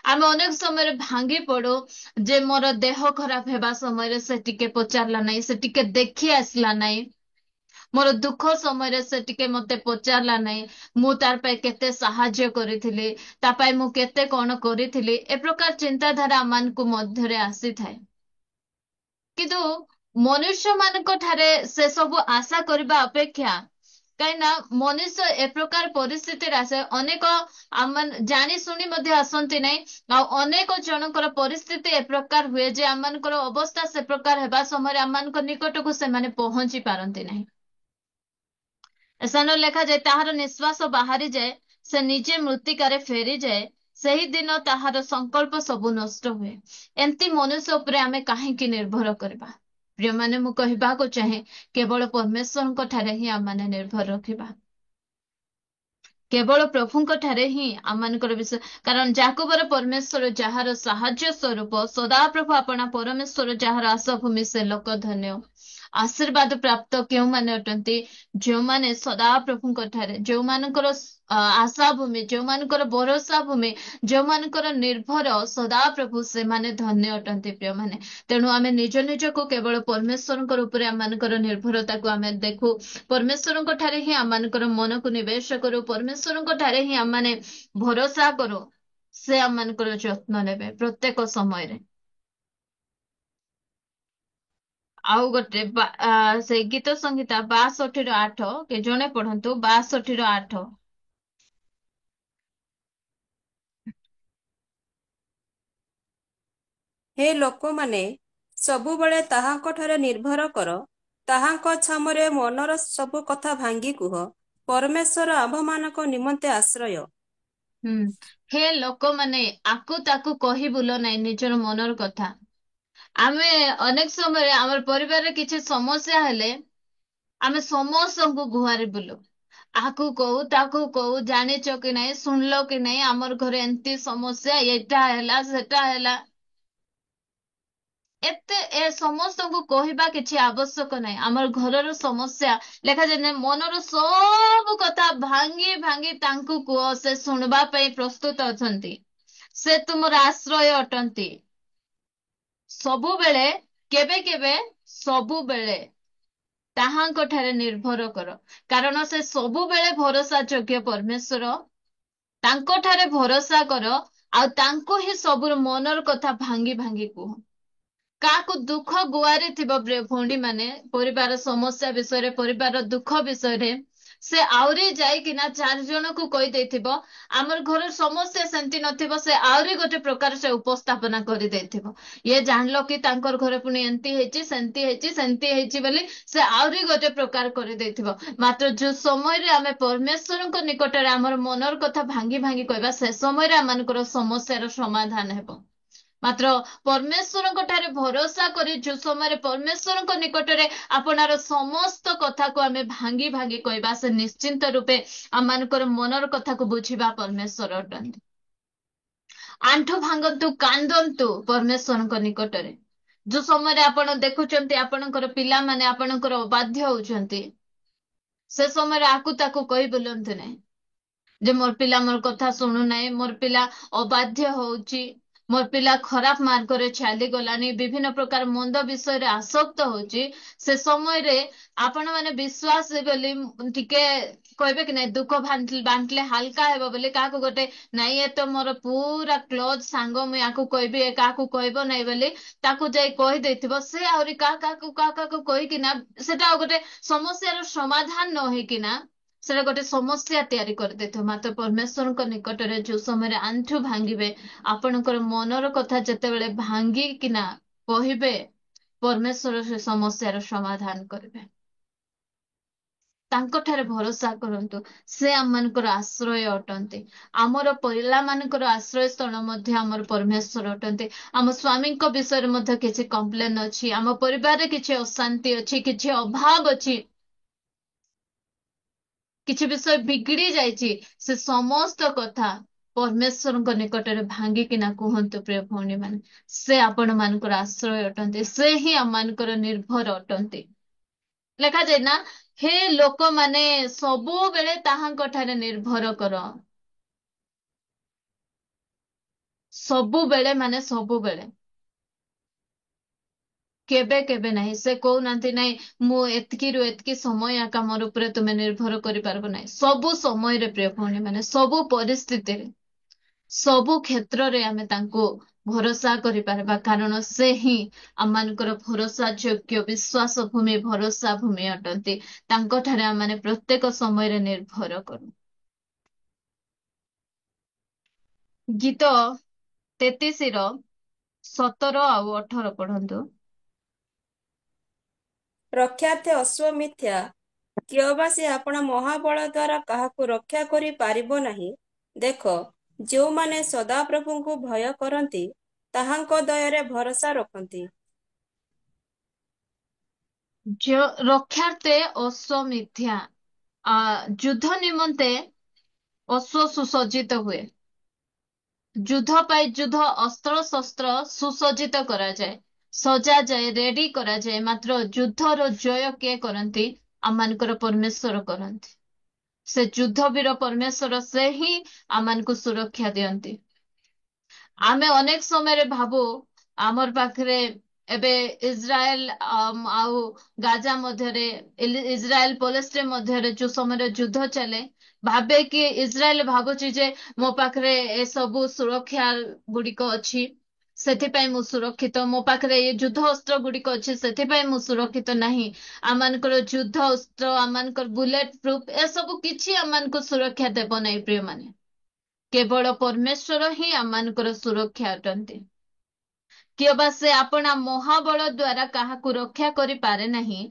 ଆମେ ଅନେକ ସମୟରେ ଭାଙ୍ଗି ପଡୁ, ଯେ ମୋର ଦେହ ଖରାପ ହେବା ସମୟରେ ସେ ଟିକେ ପଚାରିଲା ନାହିଁ, ସେ ଟିକେ ଦେଖି ଆସିଲା ନାହିଁ। ମୋର ଦୁଃଖ ସମୟରେ ସେ ଟିକେ ମତେ ପଚାରିଲା ନାହିଁ, ମୁଁ ତାର ପାଇଁ କେତେ ସାହାଯ୍ୟ କରିଥିଲି, ତା ପାଇଁ ମୁଁ କେତେ କଣ କରିଥିଲି। ଏ ପ୍ରକାର ଚିନ୍ତାଧାରା ଆମମାନଙ୍କୁ ମଧ୍ୟରେ ଆସିଥାଏ। କିନ୍ତୁ ମନୁଷ୍ୟ ମାନଙ୍କ ଠାରେ ସେ ସବୁ ଆଶା କରିବା ଅପେକ୍ଷା, କାହିଁକି ନା ମନୁଷ୍ୟ ଏ ପ୍ରକାର ପରିସ୍ଥିତିରେ ଆସେ, ଅନେକ ଜାଣି ଶୁଣି ମଧ୍ୟ ଆସନ୍ତି ନାହିଁ। ଆଉ ଅନେକ ଜଣଙ୍କର ପରିସ୍ଥିତି ଏ ପ୍ରକାର ହୁଏ ଯେ ଆମମାନଙ୍କର ଅବସ୍ଥା ସେ ପ୍ରକାର ହେବା ସମୟରେ ଆମମାନଙ୍କ ନିକଟକୁ ସେମାନେ ପହଞ୍ଚି ପାରନ୍ତି ନାହିଁ। ଏସାନ ଲେଖାଯାଏ, ତାହାର ନିଶ୍ୱାସ ବାହାରିଯାଏ, ସେ ନିଜେ ମୃତ୍ତିକାରେ ଫେରିଯାଏ, ସେହି ଦିନ ତାହାର ସଂକଳ୍ପ ସବୁ ନଷ୍ଟ ହୁଏ। ଏମିତି ମନୁଷ୍ୟ ଉପରେ ଆମେ କାହିଁକି ନିର୍ଭର କରିବା? ପ୍ରିୟମାନେ, ମୁଁ କହିବାକୁ ଚାହେଁ, କେବଳ ପରମେଶ୍ୱରଙ୍କ ଠାରେ ହିଁ ଆମମାନେ ନିର୍ଭର ରଖିବା। କେବଳ ପ୍ରଭୁଙ୍କ ଠାରେ ହିଁ ଆମମାନଙ୍କର ବିଷୟ, କାରଣ ଯାକୁବର ପରମେଶ୍ୱର, ଯାହାର ସାହାଯ୍ୟ ସ୍ୱରୂପ, ସଦାପ୍ରଭୁ ଆପଣା ପରମେଶ୍ୱର, ଯାହାର ଆଶାଭୂମି, ସେ ଲୋକ ଧନ୍ୟ। ଆଶୀର୍ବାଦ ପ୍ରାପ୍ତ କେଉଁମାନେ ଅଟନ୍ତି? ଯେଉଁମାନେ ସଦାପ୍ରଭୁଙ୍କ ଠାରେ, ଯେଉଁମାନଙ୍କର ଆଶା ଭୂମି, ଯେଉଁମାନଙ୍କର ଭରସା ଭୂମି, ଯେଉଁମାନଙ୍କର ନିର୍ଭର ସଦାପ୍ରଭୁ, ସେମାନେ ଧନ୍ୟ ଅଟନ୍ତି ପ୍ରିୟମାନେ। ତେଣୁ ଆମେ ନିଜ ନିଜକୁ କେବଳ ପରମେଶ୍ୱରଙ୍କ ଉପରେ ଆମମାନଙ୍କର ନିର୍ଭରତାକୁ ଆମେ ଦେଖୁ, ପରମେଶ୍ୱରଙ୍କ ଠାରେ ହିଁ ଆମମାନଙ୍କର ମନକୁ ନିବେଶ କରୁ, ପରମେଶ୍ୱରଙ୍କ ଠାରେ ହିଁ ଆମମାନେ ଭରସା କରୁ। ସେ ଆମମାନଙ୍କର ଯତ୍ନ ନେବେ ପ୍ରତ୍ୟେକ ସମୟରେ। ଆଉ ଗୋଟେ ସେଇ ଗୀତ ସଂହିତା 62:8, କି ଜଣେ ପଢନ୍ତୁ 62:8। ହେ ଲୋକମାନେ, ସବୁବେଳେ ତାହାଙ୍କଠାରେ ନିର୍ଭର କର, ତାହାଙ୍କ ଛାମରେ ମନର ସବୁ କଥା ଭାଙ୍ଗି କୁହ। ପରମେଶ୍ୱର ଆମ୍ଭମାନଙ୍କ ନିମନ୍ତେ ଆଶ୍ରୟ। ହେ ଲୋକମାନେ, ଆକୁ ତାକୁ କହି ବୁଲ ନାହିଁ ନିଜର ମନର କଥା। ଆମେ ଅନେକ ସମୟରେ ଆମର ପରିବାରରେ କିଛି ସମସ୍ୟା ହେଲେ ଆମେ ସମସ୍ତଙ୍କୁ ଗୁହାରି ବୁଲୁ। ଆକୁ କହୁ ତାକୁ କହୁ, ଜାଣିଛ କି ନାହିଁ, ଶୁଣିଲ କି ନାହିଁ, ଆମର ଘରେ ଏମିତି ସମସ୍ୟା, ଏଇଟା ହେଲା ସେଟା ହେଲା। ଏ ସମସ୍ତଙ୍କୁ କହିବା କିଛି ଆବଶ୍ୟକ ନାହିଁ। ଆମର ଘରର ସମସ୍ୟା ଲେଖାଯାଏ ମନର ସବୁ କଥା ଭାଙ୍ଗି ଭାଙ୍ଗି ତାଙ୍କୁ କୁହ, ସେ ଶୁଣିବା ପାଇଁ ପ୍ରସ୍ତୁତ ଅଛନ୍ତି। ସେ ତୁମର ଆଶ୍ରୟ ଅଟନ୍ତି। ସବୁବେଳେ, କେବେ କେବେ, ସବୁବେଳେ ତାହାଙ୍କ ଠାରେ ନିର୍ଭର କର, କାରଣ ସେ ସବୁବେଳେ ଭରସା ଯୋଗ୍ୟ ପରମେଶ୍ୱର। ତାଙ୍କ ଠାରେ ଭରସା କର, ଆଉ ତାଙ୍କୁ ହିଁ ସବୁର ମନର କଥା ଭାଙ୍ଗି ଭାଙ୍ଗି କୁହ। କାହାକୁ ଦୁଃଖ ଗୁଆରି ଥିବ ଭଉଣୀ ମାନେ, ପରିବାର ସମସ୍ୟା ବିଷୟରେ, ପରିବାର ଦୁଃଖ ବିଷୟରେ, ସେ ଆହୁରି ଯାଇକିନା 4 ଜଣକୁ କହିଦେଇଥିବ। ଆମର ଘରର ସମସ୍ୟା ସେମିତି ନଥିବ, ସେ ଆହୁରି ଗୋଟେ ପ୍ରକାର ସେ ଉପସ୍ଥାପନା କରିଦେଇଥିବ। ଇଏ ଜାଣିଲ କି ତାଙ୍କର ଘରେ ପୁଣି ଏମିତି ହେଇଛି, ସେମିତି ହେଇଛି, ସେମିତି ହେଇଛି ବୋଲି ସେ ଆହୁରି ଗୋଟେ ପ୍ରକାର କରିଦେଇଥିବ। ମାତ୍ର ଯୋଉ ସମୟରେ ଆମେ ପରମେଶ୍ୱରଙ୍କ ନିକଟରେ ଆମର ମନର କଥା ଭାଙ୍ଗି ଭାଙ୍ଗି କହିବା, ସେ ସମୟରେ ଆମମାନଙ୍କର ସମସ୍ୟାର ସମାଧାନ ହେବ। ମାତ୍ର ପରମେଶ୍ୱରଙ୍କ ଠାରେ ଭରସା କରି ଯୋଉ ସମୟରେ ପରମେଶ୍ୱରଙ୍କ ନିକଟରେ ଆପଣାର ସମସ୍ତ କଥାକୁ ଆମେ ଭାଙ୍ଗି ଭାଙ୍ଗି କହିବା, ସେ ନିଶ୍ଚିନ୍ତ ରୂପେ ଆମମାନଙ୍କର ମନର କଥାକୁ ବୁଝିବା ପରମେଶ୍ୱର ଅଟନ୍ତି। ଆଣ୍ଠୁ ଭାଙ୍ଗନ୍ତୁ, କାନ୍ଦନ୍ତୁ ପରମେଶ୍ୱରଙ୍କ ନିକଟରେ। ଯୋଉ ସମୟରେ ଆପଣ ଦେଖୁଛନ୍ତି ଆପଣଙ୍କର ପିଲାମାନେ ଆପଣଙ୍କର ଅବାଧ୍ୟ ହଉଛନ୍ତି, ସେ ସମୟରେ ଆକୁ ତାକୁ କହି ବୁଲନ୍ତୁ ନାହିଁ ଯେ ମୋର ପିଲା ମୋର କଥା ଶୁଣୁନାହିଁ, ମୋର ପିଲା ଅବାଧ୍ୟ ହଉଛି, ମୋର ପିଲା ଖରାପ ମାର୍ଗରେ ଚାଲିଗଲାଣି, ବିଭିନ୍ନ ପ୍ରକାର ମନ୍ଦ ବିଷୟରେ ଆସକ୍ତ ହଉଛି। ସେ ସମୟରେ ଆପଣ ମାନେ ବିଶ୍ୱାସ ବୋଲି ଟିକେ କହିବେ କି ନାଇଁ, ଦୁଃଖ ବାଣ୍ଟିଲେ ହାଲକା ହେବ ବୋଲି କାହାକୁ ଗୋଟେ, ନାଇଁ ଏ ତ ମୋର ପୁରା କ୍ଲୋଜ ସାଙ୍ଗ, ମୁଁ ୟାକୁ କହିବି, ଏ କାହାକୁ କହିବ ନାହିଁ ବୋଲି ତାକୁ ଯାଇ କହିଦେଇଥିବ। ସେ ଆହୁରି କାହାକୁ କହିକିନା ସେଟା ଆଉ ଗୋଟେ ସମସ୍ୟାର ସମାଧାନ ନ ହେଇକିନା ସେଟା ଗୋଟେ ସମସ୍ୟା ତିଆରି କରିଦେଇଥିବ। ମାତ୍ର ପରମେଶ୍ୱରଙ୍କ ନିକଟରେ ଯୋଉ ସମୟରେ ଆଣ୍ଠୁ ଭାଙ୍ଗିବେ, ଆପଣଙ୍କର ମନର କଥା ଯେତେବେଳେ ଭାଙ୍ଗିକିନା କହିବେ, ପରମେଶ୍ୱର ସେ ସମସ୍ୟାର ସମାଧାନ କରିବେ। ତାଙ୍କଠାରେ ଭରସା କରନ୍ତୁ। ସେ ଆମମାନଙ୍କର ଆଶ୍ରୟ ଅଟନ୍ତି। ଆମର ପିଲାମାନଙ୍କର ଆଶ୍ରୟ ସ୍ଥଳ ମଧ୍ୟ ଆମର ପରମେଶ୍ୱର ଅଟନ୍ତି। ଆମ ସ୍ୱାମୀଙ୍କ ବିଷୟରେ ମଧ୍ୟ କିଛି କମ୍ପ୍ଲେନ ଅଛି, ଆମ ପରିବାରରେ କିଛି ଅଶାନ୍ତି ଅଛି, କିଛି ଅଭାବ ଅଛି, କିଛି ବିଷୟ ବିଗିଡି ଯାଇଛି, ସେ ସମସ୍ତ କଥା ପରମେଶ୍ୱରଙ୍କ ନିକଟରେ ଭାଙ୍ଗିକିନା କୁହନ୍ତୁ ପ୍ରିୟ ଭଉଣୀ ମାନେ। ସେ ଆପଣ ମାନଙ୍କର ଆଶ୍ରୟ ଅଟନ୍ତି, ସେ ହିଁ ଆମମାନଙ୍କର ନିର୍ଭର ଅଟନ୍ତି। ଲେଖାଯାଏ ନା, ହେ ଲୋକମାନେ ସବୁବେଳେ ତାହାଙ୍କ ଠାରେ ନିର୍ଭର କର। ସବୁବେଳେ ମାନେ ସବୁବେଳେ, କେବେ କେବେ ନାହିଁ। ସେ କହୁନାହାନ୍ତି ନାଇଁ ମୁଁ ଏତିକିରୁ ଏତିକି ସମୟ ଆକା ମୋର ଉପରେ ତୁମେ ନିର୍ଭର କରିପାରିବ ନାହିଁ। ସବୁ ସମୟରେ ପ୍ରିୟ ଭଉଣୀ ମାନେ, ସବୁ ପରିସ୍ଥିତିରେ, ସବୁ କ୍ଷେତ୍ରରେ ଆମେ ତାଙ୍କୁ ଭରସା କରିପାରିବା, କାରଣ ସେ ହିଁ ଆମମାନଙ୍କର ଭରସା ଯୋଗ୍ୟ ବିଶ୍ୱାସ ଭୂମି, ଭରସା ଭୂମି ଅଟନ୍ତି। ତାଙ୍କଠାରେ ଆମମାନେ ପ୍ରତ୍ୟେକ ସମୟରେ ନିର୍ଭର କରୁ। ଗୀତ 33-17 ଆଉ 18 ପଢନ୍ତୁ। ରକ୍ଷାର୍ଥେ ଅଶ୍ଵ ମିଥ୍ୟା, କିଅବା ସେ ଆପଣ ମହାବଳ ଦ୍ୱାରା କାହାକୁ ରକ୍ଷା କରିପାରିବ ନାହିଁ। ଦେଖ, ଯେଉଁମାନେ ସଦାପ୍ରଭୁଙ୍କୁ ଭୟ କରନ୍ତି, ତାହାଙ୍କ ଦୟାରେ ଭରସା ରଖନ୍ତି। ରକ୍ଷାର୍ଥେ ଅଶ୍ଵ ମିଥ୍ୟା, ଯୁଦ୍ଧ ନିମନ୍ତେ ଅଶ୍ଵ ସୁସଜ୍ଜିତ ହୁଏ। ଯୁଦ୍ଧ ପାଇଁ ଯୁଦ୍ଧ ଅସ୍ତ୍ର ଶସ୍ତ୍ର ସୁସଜ୍ଜିତ କରାଯାଏ, ସଜାଯାଏ, ରେଡି କରାଯାଏ। ମାତ୍ର ଯୁଦ୍ଧର ଜୟ କିଏ କରନ୍ତି? ଆମମାନଙ୍କର ପରମେଶ୍ୱର କରନ୍ତି। ସେ ଯୁଦ୍ଧବୀର ପରମେଶ୍ୱର, ସେ ହିଁ ଆମମାନଙ୍କୁ ସୁରକ୍ଷା ଦିଅନ୍ତି। ଆମେ ଅନେକ ସମୟରେ ଭାବୁ ଆମର ପାଖରେ ଏବେ ଇସ୍ରାଏଲ ଆଉ ଗାଜା ମଧ୍ୟରେ, ଇସ୍ରାଏଲ ପଲେଷ୍ଟାଇନ ମଧ୍ୟରେ ଯୋଉ ସମୟରେ ଯୁଦ୍ଧ ଚାଲେ, ଭାବେ କି ଇସ୍ରାଏଲ ଭାବୁଛି ଯେ ମୋ ପାଖରେ ଏସବୁ ସୁରକ୍ଷା ଗୁଡିକ ଅଛି, ସେଥିପାଇଁ ମୁଁ ସୁରକ୍ଷିତ, ମୋ ପାଖରେ ଏ ଯୁଦ୍ଧ ଅସ୍ତ୍ର ଗୁଡିକ ଅଛି, ସେଥିପାଇଁ ମୁଁ ସୁରକ୍ଷିତ ନାହିଁ। ଆମମାନଙ୍କର ଯୁଦ୍ଧ ଅସ୍ତ୍ର, ଆମମାନଙ୍କର ବୁଲେଟ ପ୍ରୁଫ, ଏସବୁ କିଛି ଆମମାନଙ୍କୁ ସୁରକ୍ଷା ଦେବ ନାହିଁ ପ୍ରିୟମାନେ। କେବଳ ପରମେଶ୍ୱର ହିଁ ଆମମାନଙ୍କର ସୁରକ୍ଷା ଅଟନ୍ତି। କିଏ ବା ସେ ଆପଣା ମହାବଳ ଦ୍ଵାରା କାହାକୁ ରକ୍ଷା କରିପାରେ ନାହିଁ।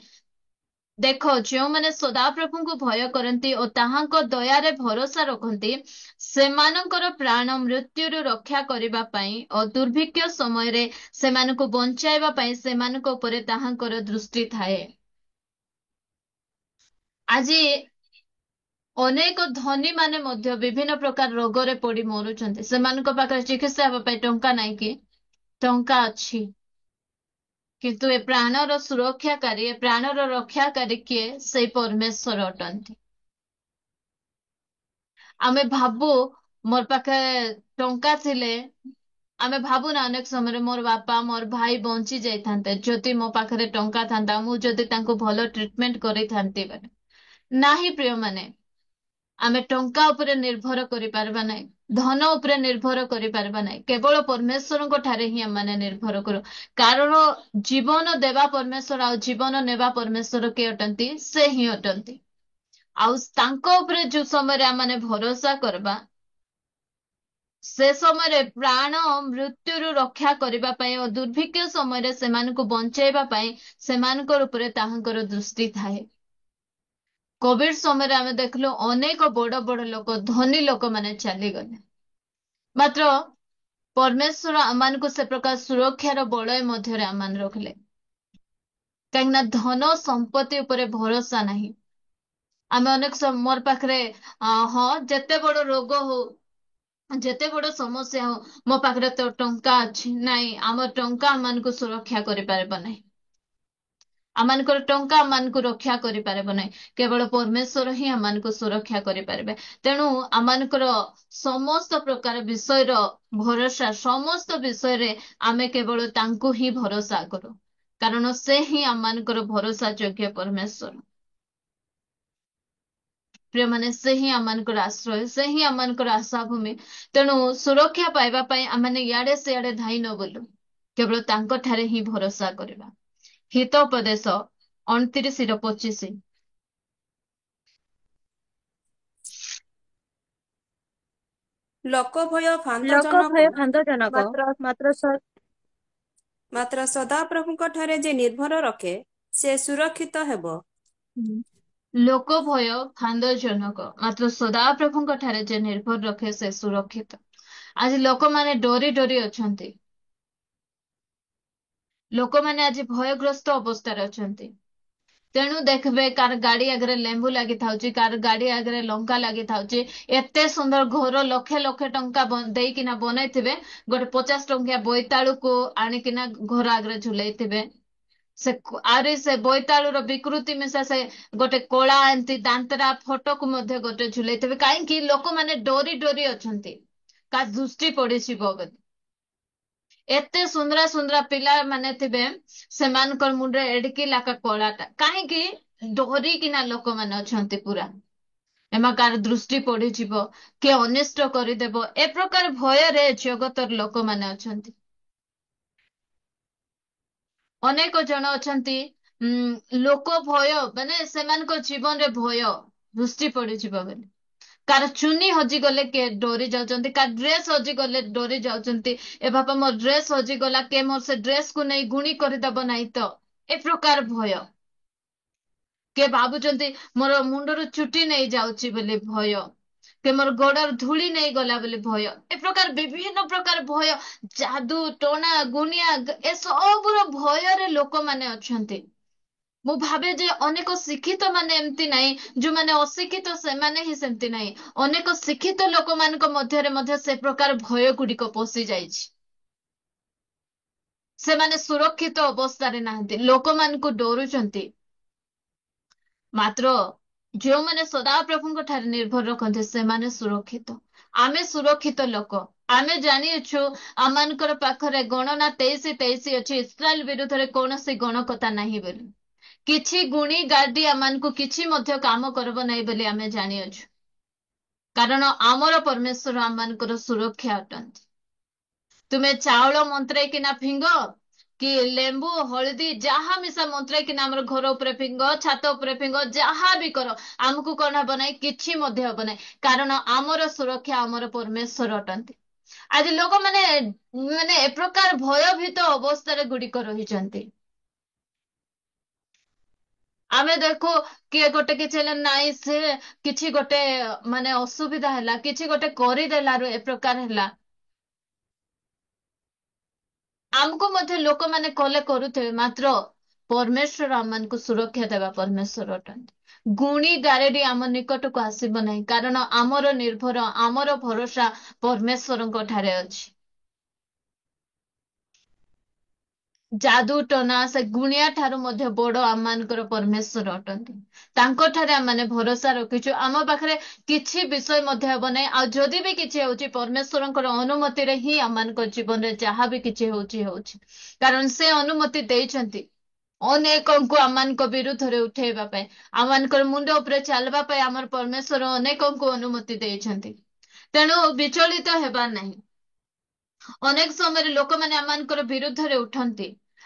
ଦେଖ, ଯେଉଁମାନେ ସଦାପ୍ରଭୁଙ୍କୁ ଭୟ କରନ୍ତି ଓ ତାହାଙ୍କ ଦୟାରେ ଭରସା ରଖନ୍ତି, ସେମାନଙ୍କର ପ୍ରାଣ ମୃତ୍ୟୁରୁ ରକ୍ଷା କରିବା ପାଇଁ ଓ ଦୁର୍ଭିକ୍ଷ ସମୟରେ ସେମାନଙ୍କୁ ବଞ୍ଚାଇବା ପାଇଁ ସେମାନଙ୍କ ଉପରେ ତାହାଙ୍କର ଦୃଷ୍ଟି ଥାଏ। ଆଜି ଅନେକ ଧନୀ ମାନେ ମଧ୍ୟ ବିଭିନ୍ନ ପ୍ରକାର ରୋଗରେ ପଡି ମରୁଛନ୍ତି। ସେମାନଙ୍କ ପାଖରେ ଚିକିତ୍ସା ହେବା ପାଇଁ ଟଙ୍କା ନାହିଁ କି? ଟଙ୍କା ଅଛି, କିନ୍ତୁ ଏ ପ୍ରାଣର ସୁରକ୍ଷାକାରୀ, ଏ ପ୍ରାଣର ରକ୍ଷାକାରୀ କିଏ? ସେଇ ପରମେଶ୍ୱର ଅଟନ୍ତି। ଆମେ ଭାବୁ ମୋର ପାଖରେ ଟଙ୍କା ଥିଲେ, ଆମେ ଭାବୁନା ଅନେକ ସମୟରେ ମୋର ବାପା ମୋର ଭାଇ ବଞ୍ଚି ଯାଇଥାନ୍ତେ ଯଦି ମୋ ପାଖରେ ଟଙ୍କା ଥାନ୍ତା, ମୁଁ ଯଦି ତାଙ୍କୁ ଭଲ ଟ୍ରିଟମେଣ୍ଟ କରିଥାନ୍ତି ବୋଲି। ନାହିଁ ପ୍ରିୟମାନେ, ଆମେ ଟଙ୍କା ଉପରେ ନିର୍ଭର କରିପାରିବା ନାହିଁ, ଧନ ଉପରେ ନିର୍ଭର କରିପାରିବା ନାହିଁ। କେବଳ ପରମେଶ୍ୱରଙ୍କ ଠାରେ ହିଁ ଆମେ ନିର୍ଭର କରୁ। କାରଣ ଜୀବନ ଦେବା ପରମେଶ୍ୱର ଆଉ ଜୀବନ ନେବା ପରମେଶ୍ୱର କିଏ ଅଟନ୍ତି? ସେ ହିଁ ଅଟନ୍ତି। ଆଉ ତାଙ୍କ ଉପରେ ଯୋଉ ସମୟରେ ଆମେ ଭରସା କରିବା, ସେ ସମୟରେ ପ୍ରାଣ ମୃତ୍ୟୁରୁ ରକ୍ଷା କରିବା ପାଇଁ ଓ ଦୁର୍ଭିକ୍ଷ ସମୟରେ ସେମାନଙ୍କୁ ବଞ୍ଚାଇବା ପାଇଁ ସେମାନଙ୍କର ଉପରେ ତାହାଙ୍କର ଦୃଷ୍ଟି ଥାଏ। କୋଭିଡ ସମୟରେ ଆମେ ଦେଖିଲୁ ଅନେକ ବଡ ବଡ ଲୋକ, ଧନୀ ଲୋକମାନେ ଚାଲିଗଲେ। ମାତ୍ର ପରମେଶ୍ୱର ଆମମାନଙ୍କୁ ସେ ପ୍ରକାର ସୁରକ୍ଷାର ବଳୟ ମଧ୍ୟରେ ଆମମାନେ ରଖିଲେ। କାହିଁକି ନା ଧନ ସମ୍ପତ୍ତି ଉପରେ ଭରସା ନାହିଁ। ଆମେ ଅନେକ ମୋର ପାଖରେ ହଁ ଯେତେ ବଡ ରୋଗ ହଉ, ଯେତେ ବଡ ସମସ୍ୟା ହଉ, ମୋ ପାଖରେ ତ ଟଙ୍କା ଅଛି। ନାଇଁ, ଆମ ଟଙ୍କା ଆମମାନଙ୍କୁ ସୁରକ୍ଷା କରିପାରିବ ନାହିଁ। ଆମମାନଙ୍କର ଟଙ୍କା ଆମମାନଙ୍କୁ ରକ୍ଷା କରିପାରିବ ନାହିଁ। କେବଳ ପରମେଶ୍ୱର ହିଁ ଆମମାନଙ୍କୁ ସୁରକ୍ଷା କରିପାରିବେ। ତେଣୁ ଆମମାନଙ୍କର ସମସ୍ତ ପ୍ରକାର ବିଷୟର ଭରସା, ସମସ୍ତ ବିଷୟରେ ଆମେ କେବଳ ତାଙ୍କୁ ହିଁ ଭରସା କରୁ। କାରଣ ସେ ହିଁ ଆମମାନଙ୍କର ଭରସା ଯୋଗ୍ୟ ପରମେଶ୍ୱର। ପ୍ରିୟମାନେ, ସେ ହିଁ ଆମମାନଙ୍କର ଆଶ୍ରୟ, ସେ ହିଁ ଆମମାନଙ୍କର ଆଶା ଭୂମି। ତେଣୁ ସୁରକ୍ଷା ପାଇବା ପାଇଁ ଆମେ ଇଆଡେ ସିଆଡେ ଧାଇଁ ନ ବୁଲୁ, କେବଳ ତାଙ୍କ ଠାରେ ହିଁ ଭରସା କରିବା। ହିତୋପଦେଶ 29:25। ଲୋକ ଭୟ ଲୋକ ଫାନ୍ତଜନକ, ଭୟ ଖାନ୍ତଜନକ, ମାତ୍ର ମାତ୍ର ସଦାପ୍ରଭୁଙ୍କ ଠାରେ ଯେ ନିର୍ଭର ରଖେ, ସେ ସୁରକ୍ଷିତ ହେବ। ଲୋକ ଭୟ ଖାନ୍ଦଜନକ, ମାତ୍ର ସଦାପ୍ରଭୁଙ୍କ ଠାରେ ଯେ ନିର୍ଭର ରଖେ ସେ ସୁରକ୍ଷିତ। ଆଜି ଲୋକମାନେ ଡରି ଡରି ଅଛନ୍ତି। ଲୋକମାନେ ଆଜି ଭୟଗ୍ରସ୍ତ ଅବସ୍ଥାରେ ଅଛନ୍ତି। ତେଣୁ ଦେଖିବେ, କାର ଗାଡି ଆଗରେ ଲେମ୍ବୁ ଲାଗିଥାଉଛି, କାର ଗାଡି ଆଗରେ ଲଙ୍କା ଲାଗିଥାଉଛି। ଏତେ ସୁନ୍ଦର ଘର ଲକ୍ଷେ ଲକ୍ଷେ ଟଙ୍କା ଦେଇକିନା ବନେଇଥିବେ, ଗୋଟେ 50 ଟଙ୍କିଆ ବୋଇତାଳୁକୁ ଆଣିକିନା ଘର ଆଗରେ ଝୁଲେଇଥିବେ। ଆହୁରି ସେ ବୋଇତାଳୁର ବିକୃତି ମିଶା ସେ ଗୋଟେ କଳା ଏମିତି ଦାନ୍ତରା ଫଟୋକୁ ମଧ୍ୟ ଗୋଟେ ଝୁଲେଇଥିବେ। କାହିଁକି? ଲୋକମାନେ ଡରି ଡରି ଅଛନ୍ତି, କା ଦୃଷ୍ଟି ପଡିଯିବ ବୋଲି। ଏତେ ସୁନ୍ଦରା ସୁନ୍ଦରା ପିଲାମାନେ ଥିବେ, ସେମାନଙ୍କର ମୁଣ୍ଡରେ ଏଡିକି ଲାକା କଳାଟା। କାହିଁକି? ଡରିକିନା ଲୋକମାନେ ଅଛନ୍ତି ପୁରା। ଏମାକାର ଦୃଷ୍ଟି ପଡିଯିବ, କିଏ ଅନିଷ୍ଟ କରିଦେବ, ଏ ପ୍ରକାର ଭୟରେ ଜଗତର ଲୋକମାନେ ଅଛନ୍ତି। ଅନେକ ଜଣ ଅଛନ୍ତି, ଲୋକ ଭୟ ମାନେ ସେମାନଙ୍କ ଜୀବନରେ ଭୟ ଦୃଷ୍ଟି ପଡିଯିବ ବୋଲି। କାର ଚୁନି ହଜିଗଲେ କିଏ ଡରି ଯାଉଛନ୍ତି, କାର ଡ୍ରେସ ହଜିଗଲେ ଡରି ଯାଉଛନ୍ତି। ଏ ବାପା, ମୋ ଡ୍ରେସ ହଜିଗଲା, କିଏ ମୋର ସେ ଡ୍ରେସକୁ ନେଇ ଗୁଣି କରିଦବ ନାହିଁ ତ, ଏ ପ୍ରକାର ଭୟ। କିଏ ଭାବୁଛନ୍ତି ମୋର ମୁଣ୍ଡରୁ ଚୁଟି ନେଇ ଯାଉଛି ବୋଲି ଭୟ, କି ମୋର ଗୋଡର ଧୂଳି ନେଇଗଲା ବୋଲି ଭୟ। ଏ ପ୍ରକାର ବିଭିନ୍ନ ପ୍ରକାର ଭୟ, ଯାଦୁ ଟଣା ଗୁଣିଆ, ଏ ସବୁର ଭୟରେ ଲୋକମାନେ ଅଛନ୍ତି। ମୁଁ ଭାବେ ଯେ ଅନେକ ଶିକ୍ଷିତ ମାନେ ଏମିତି ନାହିଁ, ଯୋଉମାନେ ଅଶିକ୍ଷିତ ସେମାନେ ହିଁ ସେମିତି ନାହିଁ। ଅନେକ ଶିକ୍ଷିତ ଲୋକମାନଙ୍କ ମଧ୍ୟରେ ମଧ୍ୟ ସେ ପ୍ରକାର ଭୟ ଗୁଡିକ ପଶି ଯାଇଛି। ସେମାନେ ସୁରକ୍ଷିତ ଅବସ୍ଥାରେ ନାହାନ୍ତି, ଲୋକମାନଙ୍କୁ ଡରୁଛନ୍ତି। ମାତ୍ର ଯେଉଁମାନେ ସଦାପ୍ରଭୁଙ୍କ ଠାରେ ନିର୍ଭର ରଖନ୍ତି, ସେମାନେ ସୁରକ୍ଷିତ। ଆମେ ସୁରକ୍ଷିତ ଲୋକ। ଆମେ ଜାଣିଅଛୁ ଆମମାନଙ୍କର ପାଖରେ ଗଣନା 23:23 ଅଛି, ଇସ୍ରାଏଲ ବିରୁଦ୍ଧରେ କୌଣସି ଗଣକଥା ନାହିଁ ବୋଲି। କିଛି ଗୁଣି ଗାଡି ଆମମାନଙ୍କୁ କିଛି ମଧ୍ୟ କାମ କରିବ ନାହିଁ ବୋଲି ଆମେ ଜାଣିଅଛୁ। କାରଣ ଆମର ପରମେଶ୍ୱର ଆମମାନଙ୍କର ସୁରକ୍ଷା ଅଟନ୍ତି। ତୁମେ ଚାଉଳ ମନ୍ତ୍ରେଇକିନା ଫିଙ୍ଗ, କି ଲେମ୍ବୁ ହଳଦୀ ଯାହା ମିଶା ମନ୍ତ୍ରେଇକିନା ଆମର ଘର ଉପରେ ଫିଙ୍ଗ, ଛାତ ଉପରେ ଫିଙ୍ଗ, ଯାହା ବି କର, ଆମକୁ କଣ ହବ ନାହିଁ? କିଛି ମଧ୍ୟ ହବ ନାହିଁ। କାରଣ ଆମର ସୁରକ୍ଷା ଆମର ପରମେଶ୍ୱର ଅଟନ୍ତି। ଆଜି ଲୋକମାନେ ମାନେ ଏ ପ୍ରକାର ଭୟଭୀତ ଅବସ୍ଥାରେ ଗୁଡିକ ରହିଛନ୍ତି। ଆମେ ଦେଖୁ କିଏ ଗୋଟେ କିଛି ହେଲେ ନାଇଁ ସେ କିଛି ଗୋଟେ ମାନେ ଅସୁବିଧା ହେଲା, କିଛି ଗୋଟେ କରିଦେଲାରୁ ଏ ପ୍ରକାର ହେଲା। ଆମକୁ ମଧ୍ୟ ଲୋକମାନେ କଲେ କରୁଥିବେ, ମାତ୍ର ପରମେଶ୍ୱର ଆମମାନଙ୍କୁ ସୁରକ୍ଷା ଦେବା ପରମେଶ୍ୱର ଅଟନ୍ତି। ଗୁଣି ଗାରେଡି ଆମ ନିକଟକୁ ଆସିବ ନାହିଁ, କାରଣ ଆମର ନିର୍ଭର, ଆମର ଭରସା ପରମେଶ୍ୱରଙ୍କ ଠାରେ ଅଛି। ଯାଦୁ ଟନା ସେ ଗୁଣିଆ ଠାରୁ ମଧ୍ୟ ବଡ ଆମମାନଙ୍କର ପରମେଶ୍ୱର ଅଟନ୍ତି। ତାଙ୍କ ଠାରେ ଆମମାନେ ଭରସା ରଖିଛୁ। ଆମ ପାଖରେ କିଛି ବିଷୟ ମଧ୍ୟ ହେବ ନାହିଁ। ଆଉ ଯଦି ବି କିଛି ହେଉଛି ପରମେଶ୍ୱରଙ୍କର ଅନୁମତିରେ ହିଁ ଆମମାନଙ୍କ ଜୀବନରେ ଯାହା ବି କିଛି ହେଉଛି, କାରଣ ସେ ଅନୁମତି ଦେଇଛନ୍ତି ଅନେକଙ୍କୁ ଆମମାନଙ୍କ ବିରୁଦ୍ଧରେ ଉଠେଇବା ପାଇଁ, ଆମମାନଙ୍କର ମୁଣ୍ଡ ଉପରେ ଚାଲିବା ପାଇଁ ଆମର ପରମେଶ୍ୱର ଅନେକଙ୍କୁ ଅନୁମତି ଦେଇଛନ୍ତି। ତେଣୁ ବିଚଳିତ ହେବାର ନାହିଁ। ଅନେକ ସମୟରେ ଲୋକମାନେ ଆମମାନଙ୍କର ବିରୁଦ୍ଧରେ ଉଠନ୍ତି,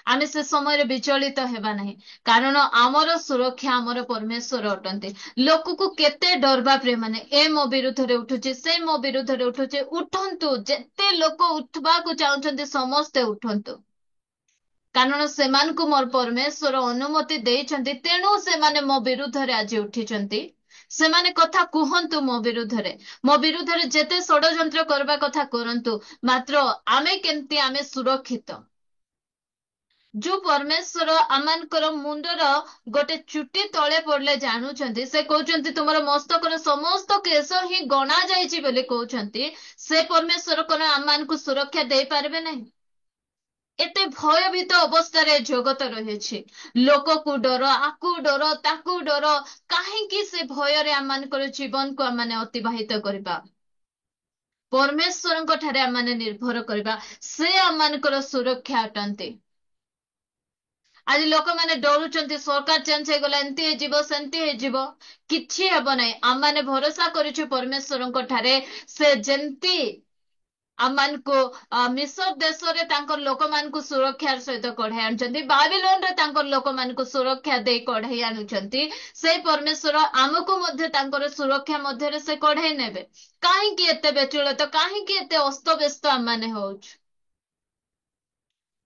ଆମେ ସେ ସମୟରେ ବିଚଳିତ ହେବା ନାହିଁ, କାରଣ ଆମର ସୁରକ୍ଷା ଆମର ପରମେଶ୍ୱର ଅଟନ୍ତି। ଲୋକକୁ କେତେ ଡରବା ପ୍ରିୟମାନେ, ଏ ମୋ ବିରୁଦ୍ଧରେ ଉଠୁଛି, ସେ ମୋ ବିରୁଦ୍ଧରେ ଉଠୁଛି। ଉଠନ୍ତୁ, ଯେତେ ଲୋକ ଉଠବାକୁ ଚାହୁଁଛନ୍ତି ସମସ୍ତେ ଉଠନ୍ତୁ, କାରଣ ସେମାନଙ୍କୁ ମୋର ପରମେଶ୍ୱର ଅନୁମତି ଦେଇଛନ୍ତି। ତେଣୁ ସେମାନେ ମୋ ବିରୁଦ୍ଧରେ ଆଜି ଉଠିଛନ୍ତି। ସେମାନେ କଥା କୁହନ୍ତୁ ମୋ ବିରୁଦ୍ଧରେ ଯେତେ ଷଡ଼ଯନ୍ତ୍ର କରିବା କଥା କରନ୍ତୁ, ମାତ୍ର ଆମେ ସୁରକ୍ଷିତ। ଯୋଉ ପରମେଶ୍ୱର ଆମମାନଙ୍କର ମୁଣ୍ଡର ଗୋଟେ ଚୁଟି ତଳେ ପଡିଲେ ଜାଣୁଛନ୍ତି, ସେ କହୁଛନ୍ତି ତୁମର ମସ୍ତକର ସମସ୍ତ କେଶ ହିଁ ଗଣା ଯାଇଛି ବୋଲି କହୁଛନ୍ତି। ସେ ପରମେଶ୍ୱର କଣ ଆମମାନଙ୍କୁ ସୁରକ୍ଷା ଦେଇପାରିବେ ନାହିଁ? ଏତେ ଭୟଭୀତ ଅବସ୍ଥାରେ ଜଗତ ରହିଛି। ଲୋକକୁ ଡର, ଆକୁ ଡର, ତାକୁ ଡର। କାହିଁକି ସେ ଭୟରେ ଆମମାନଙ୍କର ଜୀବନକୁ ଆମମାନେ ଅତିବାହିତ କରିବା? ପରମେଶ୍ୱରଙ୍କ ଠାରେ ଆମମାନେ ନିର୍ଭର କରିବା। ସେ ଆମମାନଙ୍କର ସୁରକ୍ଷା ଅଟନ୍ତି। ଆଜି ଲୋକମାନେ ଡରୁଛନ୍ତି, ସରକାର ଚେଞ୍ଜ ହେଇଗଲା, ଏମିତି ହେଇଯିବ, ସେମିତି ହେଇଯିବ। କିଛି ହେବ ନାହିଁ। ଆମମାନେ ଭରସା କରିଛୁ ପରମେଶ୍ୱରଙ୍କ ଠାରେ। ସେ ଯେମିତି ଆମମାନଙ୍କୁ ମିଶର ଦେଶରେ ତାଙ୍କର ଲୋକମାନଙ୍କୁ ସୁରକ୍ଷାର ସହିତ କଢାଇ ଆଣୁଛନ୍ତି, ବାବିଲୋନରେ ତାଙ୍କର ଲୋକମାନଙ୍କୁ ସୁରକ୍ଷା ଦେଇ କଢାଇ ଆଣୁଛନ୍ତି, ସେଇ ପରମେଶ୍ୱର ଆମକୁ ମଧ୍ୟ ତାଙ୍କର ସୁରକ୍ଷା ମଧ୍ୟରେ ସେ କଢାଇ ନେବେ। କାହିଁକି ଏତେ ବିଚଳିତ, କାହିଁକି ଏତେ ଅସ୍ତବ୍ୟସ୍ତ ଆମମାନେ ହଉଛୁ?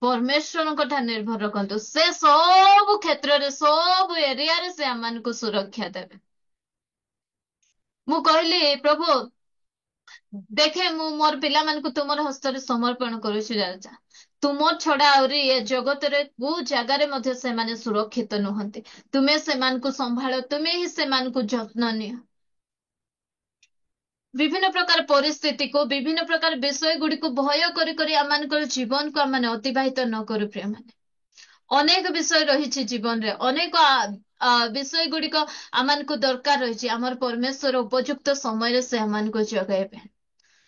ପରମେଶ୍ୱରଙ୍କ ଠାରେ ନିର୍ଭର ରଖନ୍ତୁ। ସେ ସବୁ କ୍ଷେତ୍ରରେ, ସବୁ ଏରିଆରେ ସେ ଆମମାନଙ୍କୁ ସୁରକ୍ଷା ଦେବେ। ମୁଁ କହିଲି, ପ୍ରଭୁ ଦେଖେ, ମୁଁ ମୋର ପିଲାମାନଙ୍କୁ ତୁମର ହସ୍ତରେ ସମର୍ପଣ କରୁଛି ରାଜା। ତୁମ ଛଡା ଆହୁରି ଏ ଜଗତରେ କୋଉ ଜାଗାରେ ମଧ୍ୟ ସେମାନେ ସୁରକ୍ଷିତ ନୁହନ୍ତି। ତୁମେ ସେମାନଙ୍କୁ ସମ୍ଭାଳ, ତୁମେ ହିଁ ସେମାନଙ୍କୁ ଯତ୍ନ ନିଅ। ବିଭିନ୍ନ ପ୍ରକାର ପରିସ୍ଥିତିକୁ, ବିଭିନ୍ନ ପ୍ରକାର ବିଷୟ ଗୁଡିକୁ ଭୟ କରି କରି ଆମମାନଙ୍କର ଜୀବନକୁ ଆମମାନେ ଅତିବାହିତ ନ କରୁ ପ୍ରିୟମାନେ। ଅନେକ ବିଷୟ ରହିଛି ଜୀବନରେ, ଅନେକ ବିଷୟ ଗୁଡିକ ଆମମାନଙ୍କୁ ଦରକାର ରହିଛି। ଆମର ପରମେଶ୍ୱର ଉପଯୁକ୍ତ ସମୟରେ ସେ ଆମମାନଙ୍କୁ ଯୋଗାଇବେ।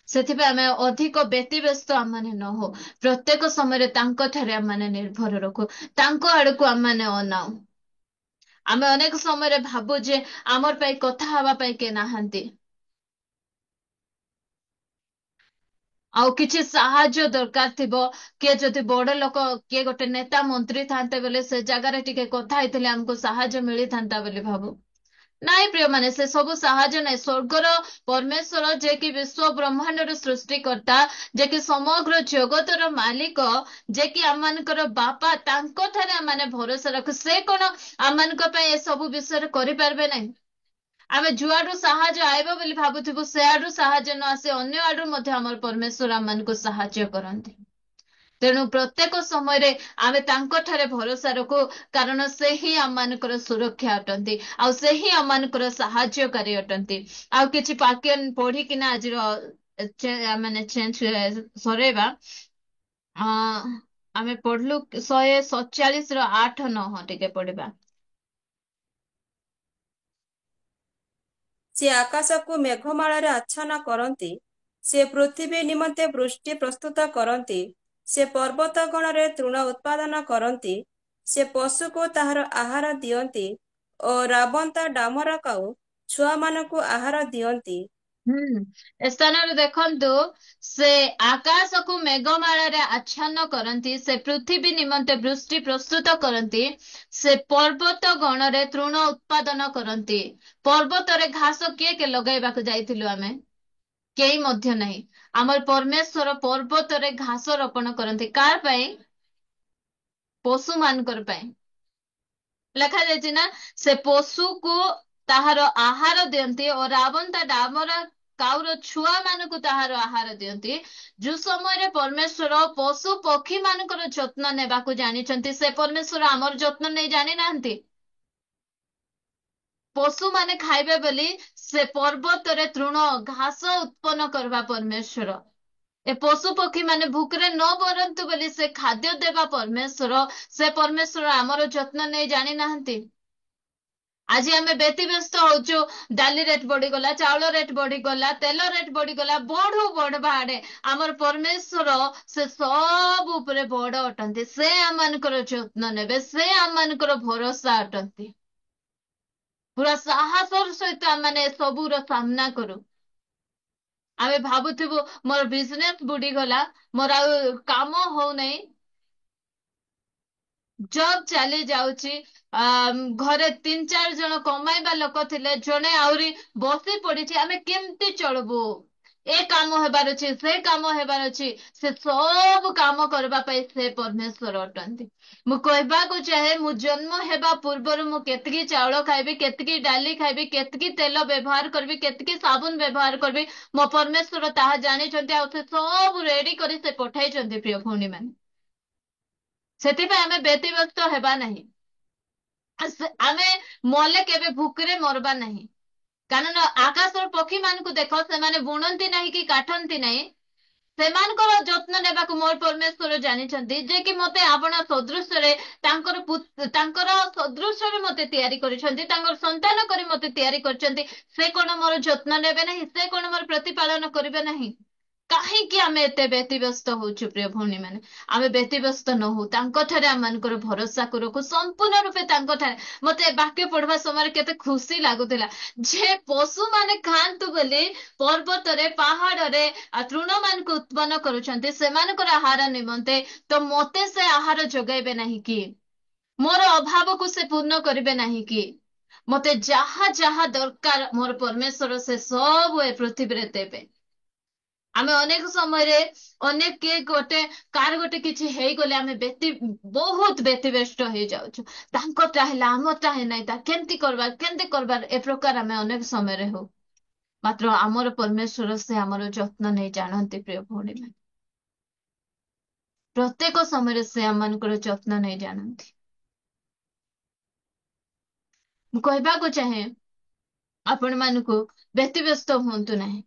ସେଥିପାଇଁ ଆମେ ଅଧିକ ବ୍ୟତିବ୍ୟସ୍ତ ଆମମାନେ ନ ହଉ। ପ୍ରତ୍ୟେକ ସମୟରେ ତାଙ୍କ ଠାରେ ଆମମାନେ ନିର୍ଭର ରଖୁ, ତାଙ୍କ ଆଡକୁ ଆମମାନେ ଅନାଉ। ଆମେ ଅନେକ ସମୟରେ ଭାବୁ ଯେ ଆମର ପାଇଁ କଥା ହେବା ପାଇଁ କେହି ନାହାନ୍ତି। ଆଉ କିଛି ସାହାଯ୍ୟ ଦରକାର ଥିବ, କିଏ ଯଦି ବଡ ଲୋକ, କିଏ ଗୋଟେ ନେତା ମନ୍ତ୍ରୀ ଥାନ୍ତେ ବୋଲେ ସେ ଜାଗାରେ ଟିକେ କଥା ହେଇଥିଲେ ଆମକୁ ସାହାଯ୍ୟ ମିଳିଥାନ୍ତା ବୋଲି ଭାବୁ। ନାଇଁ ପ୍ରିୟମାନେ, ସେ ସବୁ ସାହାଯ୍ୟ ନାହିଁ। ସ୍ୱର୍ଗର ପରମେଶ୍ୱର, ଯେ କି ବିଶ୍ୱ ବ୍ରହ୍ମାଣ୍ଡର ସୃଷ୍ଟିକର୍ତ୍ତା, ଯେ କି ସମଗ୍ର ଜଗତର ମାଲିକ, ଯେ କି ଆମମାନଙ୍କର ବାପା, ତାଙ୍କ ଠାରେ ଆମମାନେ ଭରସା ରଖୁ। ସେ କଣ ଆମମାନଙ୍କ ପାଇଁ ଏସବୁ ବିଷୟରେ କରିପାରିବେ ନାହିଁ? ଆମେ ଯୁଆଡୁ ସାହାଯ୍ୟ ଆଇବ ବୋଲି ଭାବୁଥିବୁ, ସେଆଡୁ ସାହାଯ୍ୟ ନ ଆସି ଅନ୍ୟ ଆଡୁ ମଧ୍ୟ ଆମର ପରମେଶ୍ୱର ଆମମାନଙ୍କୁ ସାହାଯ୍ୟ କରନ୍ତି। ତେଣୁ ପ୍ରତ୍ୟେକ ସମୟରେ ଆମେ ତାଙ୍କ ଠାରେ ଭରସା ରଖୁ, କାରଣ ସେ ହିଁ ଆମମାନଙ୍କର ସୁରକ୍ଷା ଅଟନ୍ତି, ଆଉ ସେ ହିଁ ଆମମାନଙ୍କର ସାହାଯ୍ୟକାରୀ ଅଟନ୍ତି। ଆଉ କିଛି ବାକ୍ୟ ପଢିକିନା ଆଜିର ମାନେ ସରେଇବା। ଆମେ ପଢିଲୁ 147:8-9 ଟିକେ ପଢିବା। ସେ ଆକାଶକୁ ମେଘମାଳାରେ ଆଚ୍ଛନ୍ନ କରନ୍ତି, ସେ ପୃଥିବୀ ନିମନ୍ତେ ବୃଷ୍ଟି ପ୍ରସ୍ତୁତ କରନ୍ତି, ସେ ପର୍ବତ ଗଣରେ ତୃଣ ଉତ୍ପାଦନ କରନ୍ତି, ସେ ପଶୁକୁ ତାହାର ଆହାର ଦିଅନ୍ତି ଓ ରାବନ୍ତା ଡାମର କାଉ ଛୁଆମାନଙ୍କୁ ଆହାର ଦିଅନ୍ତି। ଏ ସ୍ଥାନରେ ଦେଖନ୍ତୁ, ସେ ଆକାଶକୁ ମେଘମାଳାରେ ଆଚ୍ଛନ୍ନ କରନ୍ତି, ସେ ପୃଥିବୀ ନିମନ୍ତେ ବୃଷ୍ଟି ପ୍ରସ୍ତୁତ କରନ୍ତି, ସେ ପର୍ବତ ଗଣରେ ତୃଣ ଉତ୍ପାଦନ କରନ୍ତି। ପର୍ବତରେ ଘାସ କିଏ ଲଗାଇବାକୁ ଯାଇଥିଲୁ ଆମେ? କେହି ମଧ୍ୟ ନାହିଁ। ଆମର ପରମେଶ୍ୱର ପର୍ବତରେ ଘାସ ରୋପଣ କରନ୍ତି। କାହାର ପାଇଁ? ପଶୁ ମାନଙ୍କର ପାଇଁ। ଲେଖାଯାଇଛି ନା, ସେ ପଶୁକୁ ତାହାର ଆହାର ଦିଅନ୍ତି ଓ ରାବଣ ତା ଡାମରା କାଉର ଛୁଆ ମାନଙ୍କୁ ତାହାର ଆହାର ଦିଅନ୍ତି। ଯୋଉ ସମୟରେ ପରମେଶ୍ୱର ପଶୁ ପକ୍ଷୀ ମାନଙ୍କର ଯତ୍ନ ନେବାକୁ ଜାଣିଛନ୍ତି, ସେ ପରମେଶ୍ୱର ଆମର ଯତ୍ନ ନେଇ ଜାଣିନାହାନ୍ତି? ପଶୁମାନେ ଖାଇବେ ବୋଲି ସେ ପର୍ବତରେ ତୃଣ ଘାସ ଉତ୍ପନ୍ନ କରିବା ପରମେଶ୍ୱର। ଏ ପଶୁ ପକ୍ଷୀ ମାନେ ଭୁକରେ ନ ମରନ୍ତୁ ବୋଲି ସେ ଖାଦ୍ୟ ଦେବା ପରମେଶ୍ୱର। ସେ ପରମେଶ୍ୱର ଆମର ଯତ୍ନ ନେଇ ଜାଣିନାହାନ୍ତି? ଆଜି ଆମେ ବ୍ୟତିବ୍ୟସ୍ତ ହଉଛୁ। ଡାଲି ରେଟ୍ ବଢିଗଲା, ଚାଉଳ ରେଟ୍ ବଢିଗଲା, ତେଲ ରେଟ୍ ବଢିଗଲା, ବଢୁ ବଢବା ଆଡେ ଆମର ପରମେଶ୍ୱର ସେ ସବୁ ଉପରେ ବଡ ଅଟନ୍ତି। ସେ ଆମମାନଙ୍କର ଯତ୍ନ ନେବେ, ସେ ଆମମାନଙ୍କର ଭରସା ଅଟନ୍ତି। ପୁରା ସାହସର ସହିତ ଆମେ ସବୁର ସାମ୍ନା କରୁ। ଆମେ ଭାବୁଥିବୁ ମୋର ବିଜନେସ ବୁଡିଗଲା, ମୋର ଆଉ କାମ ହଉନାହିଁ, ଜବ୍ ଚାଲି ଯାଉଛି, ଘରେ 3-4 ଜଣ କମାଇବା ଲୋକ ଥିଲେ, ଜଣେ ଆହୁରି ବସି ପଡିଛି, ଆମେ କେମିତି ଚଳବୁ? ଏ କାମ ହେବାର ଅଛି, ସେ କାମ ହେବାର ଅଛି। ସେ ସବୁ କାମ କରିବା ପାଇଁ ସେ ପରମେଶ୍ୱର ଅଟନ୍ତି। ମୁଁ କହିବାକୁ ଚାହେଁ, ମୁଁ ଜନ୍ମ ହେବା ପୂର୍ବରୁ ମୁଁ କେତିକି ଚାଉଳ ଖାଇବି, କେତିକି ଡାଲି ଖାଇବି, କେତିକି ତେଲ ବ୍ୟବହାର କରିବି, କେତିକି ସାବୁନ ବ୍ୟବହାର କରିବି, ମୋ ପରମେଶ୍ୱର ତାହା ଜାଣିଛନ୍ତି। ଆଉ ସେ ସବୁ ରେଡି କରି ସେ ପଠାଇଛନ୍ତି ପ୍ରିୟ ଭଉଣୀ ମାନେ। ସେଥିପାଇଁ ଆମେ ବ୍ୟତିବ୍ୟସ୍ତ ହେବା ନାହିଁ। ଆମେ ମଲେ କେବେ ଭୁକରେ ମରବା ନାହିଁ। କାରଣ ଆକାଶର ପକ୍ଷୀ ମାନଙ୍କୁ ଦେଖ, ସେମାନେ ବୁଣନ୍ତି ନାହିଁ କି କାଟନ୍ତି ନାହିଁ। ସେମାନଙ୍କର ଯତ୍ନ ନେବାକୁ ମୋର ପରମେଶ୍ୱର ଜାଣିଛନ୍ତି, ଯେ କି ମତେ ଆପଣ ସଦୃଶ୍ୟରେ ତାଙ୍କର ସଦୃଶ୍ୟରେ ମତେ ତିଆରି କରିଛନ୍ତି, ତାଙ୍କର ସନ୍ତାନ କରି ମତେ ତିଆରି କରିଛନ୍ତି। ସେ କଣ ମୋର ଯତ୍ନ ନେବେ ନାହିଁ? ସେ କଣ ମୋର ପ୍ରତିପାଳନ କରିବେ ନାହିଁ? କାହିଁକି ଆମେ ଏତେ ବ୍ୟତିବ୍ୟସ୍ତ ହଉଛୁ ପ୍ରିୟ ଭଉଣୀ ମାନେ? ଆମେ ବ୍ୟତିବ୍ୟସ୍ତ ନ ହଉ, ତାଙ୍କଠାରେ ଆମମାନଙ୍କର ଭରସାକୁ ରଖୁ ସମ୍ପୂର୍ଣ୍ଣ ରୂପେ ତାଙ୍କଠାରେ। ମତେ ବାକ୍ୟ ପଢିବା ସମୟରେ କେତେ ଖୁସି ଲାଗୁଥିଲା ଯେ ପଶୁମାନେ ଖାଆନ୍ତୁ ବୋଲି ପର୍ବତରେ ପାହାଡରେ ତୃଣମାନଙ୍କୁ ଉତ୍ପନ୍ନ କରୁଛନ୍ତି ସେମାନଙ୍କର ଆହାର ନିମନ୍ତେ। ତ ମତେ ସେ ଆହାର ଯୋଗାଇବେ ନାହିଁ କି? ମୋର ଅଭାବକୁ ସେ ପୂର୍ଣ୍ଣ କରିବେ ନାହିଁ କି? ମତେ ଯାହା ଯାହା ଦରକାର ମୋର ପରମେଶ୍ୱର ସେ ସବୁ ଏ ପୃଥିବୀରେ ଦେବେ। ଆମେ ଅନେକ ସମୟରେ ଅନେକ କିଏ କାହାର ଗୋଟେ କିଛି ହେଇଗଲେ ଆମେ ବହୁତ ବ୍ୟତିବ୍ୟସ୍ତ ହେଇଯାଉଛୁ। ତାଙ୍କଟା ହେଲା, ଆମରଟା ହେଲାନି, ତା କେମିତି କରବାର ଏ ପ୍ରକାର ଆମେ ଅନେକ ସମୟରେ ହଉ। ମାତ୍ର ଆମର ପରମେଶ୍ୱର ସେ ଆମର ଯତ୍ନ ନେଇ ଜାଣନ୍ତି ପ୍ରିୟ ଭଉଣୀ ମାନେ। ପ୍ରତ୍ୟେକ ସମୟରେ ସେ ଆମମାନଙ୍କର ଯତ୍ନ ନେଇ ଜାଣନ୍ତି। ମୁଁ କହିବାକୁ ଚାହେଁ, ଆପଣ ମାନଙ୍କୁ ବ୍ୟତିବ୍ୟସ୍ତ ହୁଅନ୍ତୁ ନାହିଁ।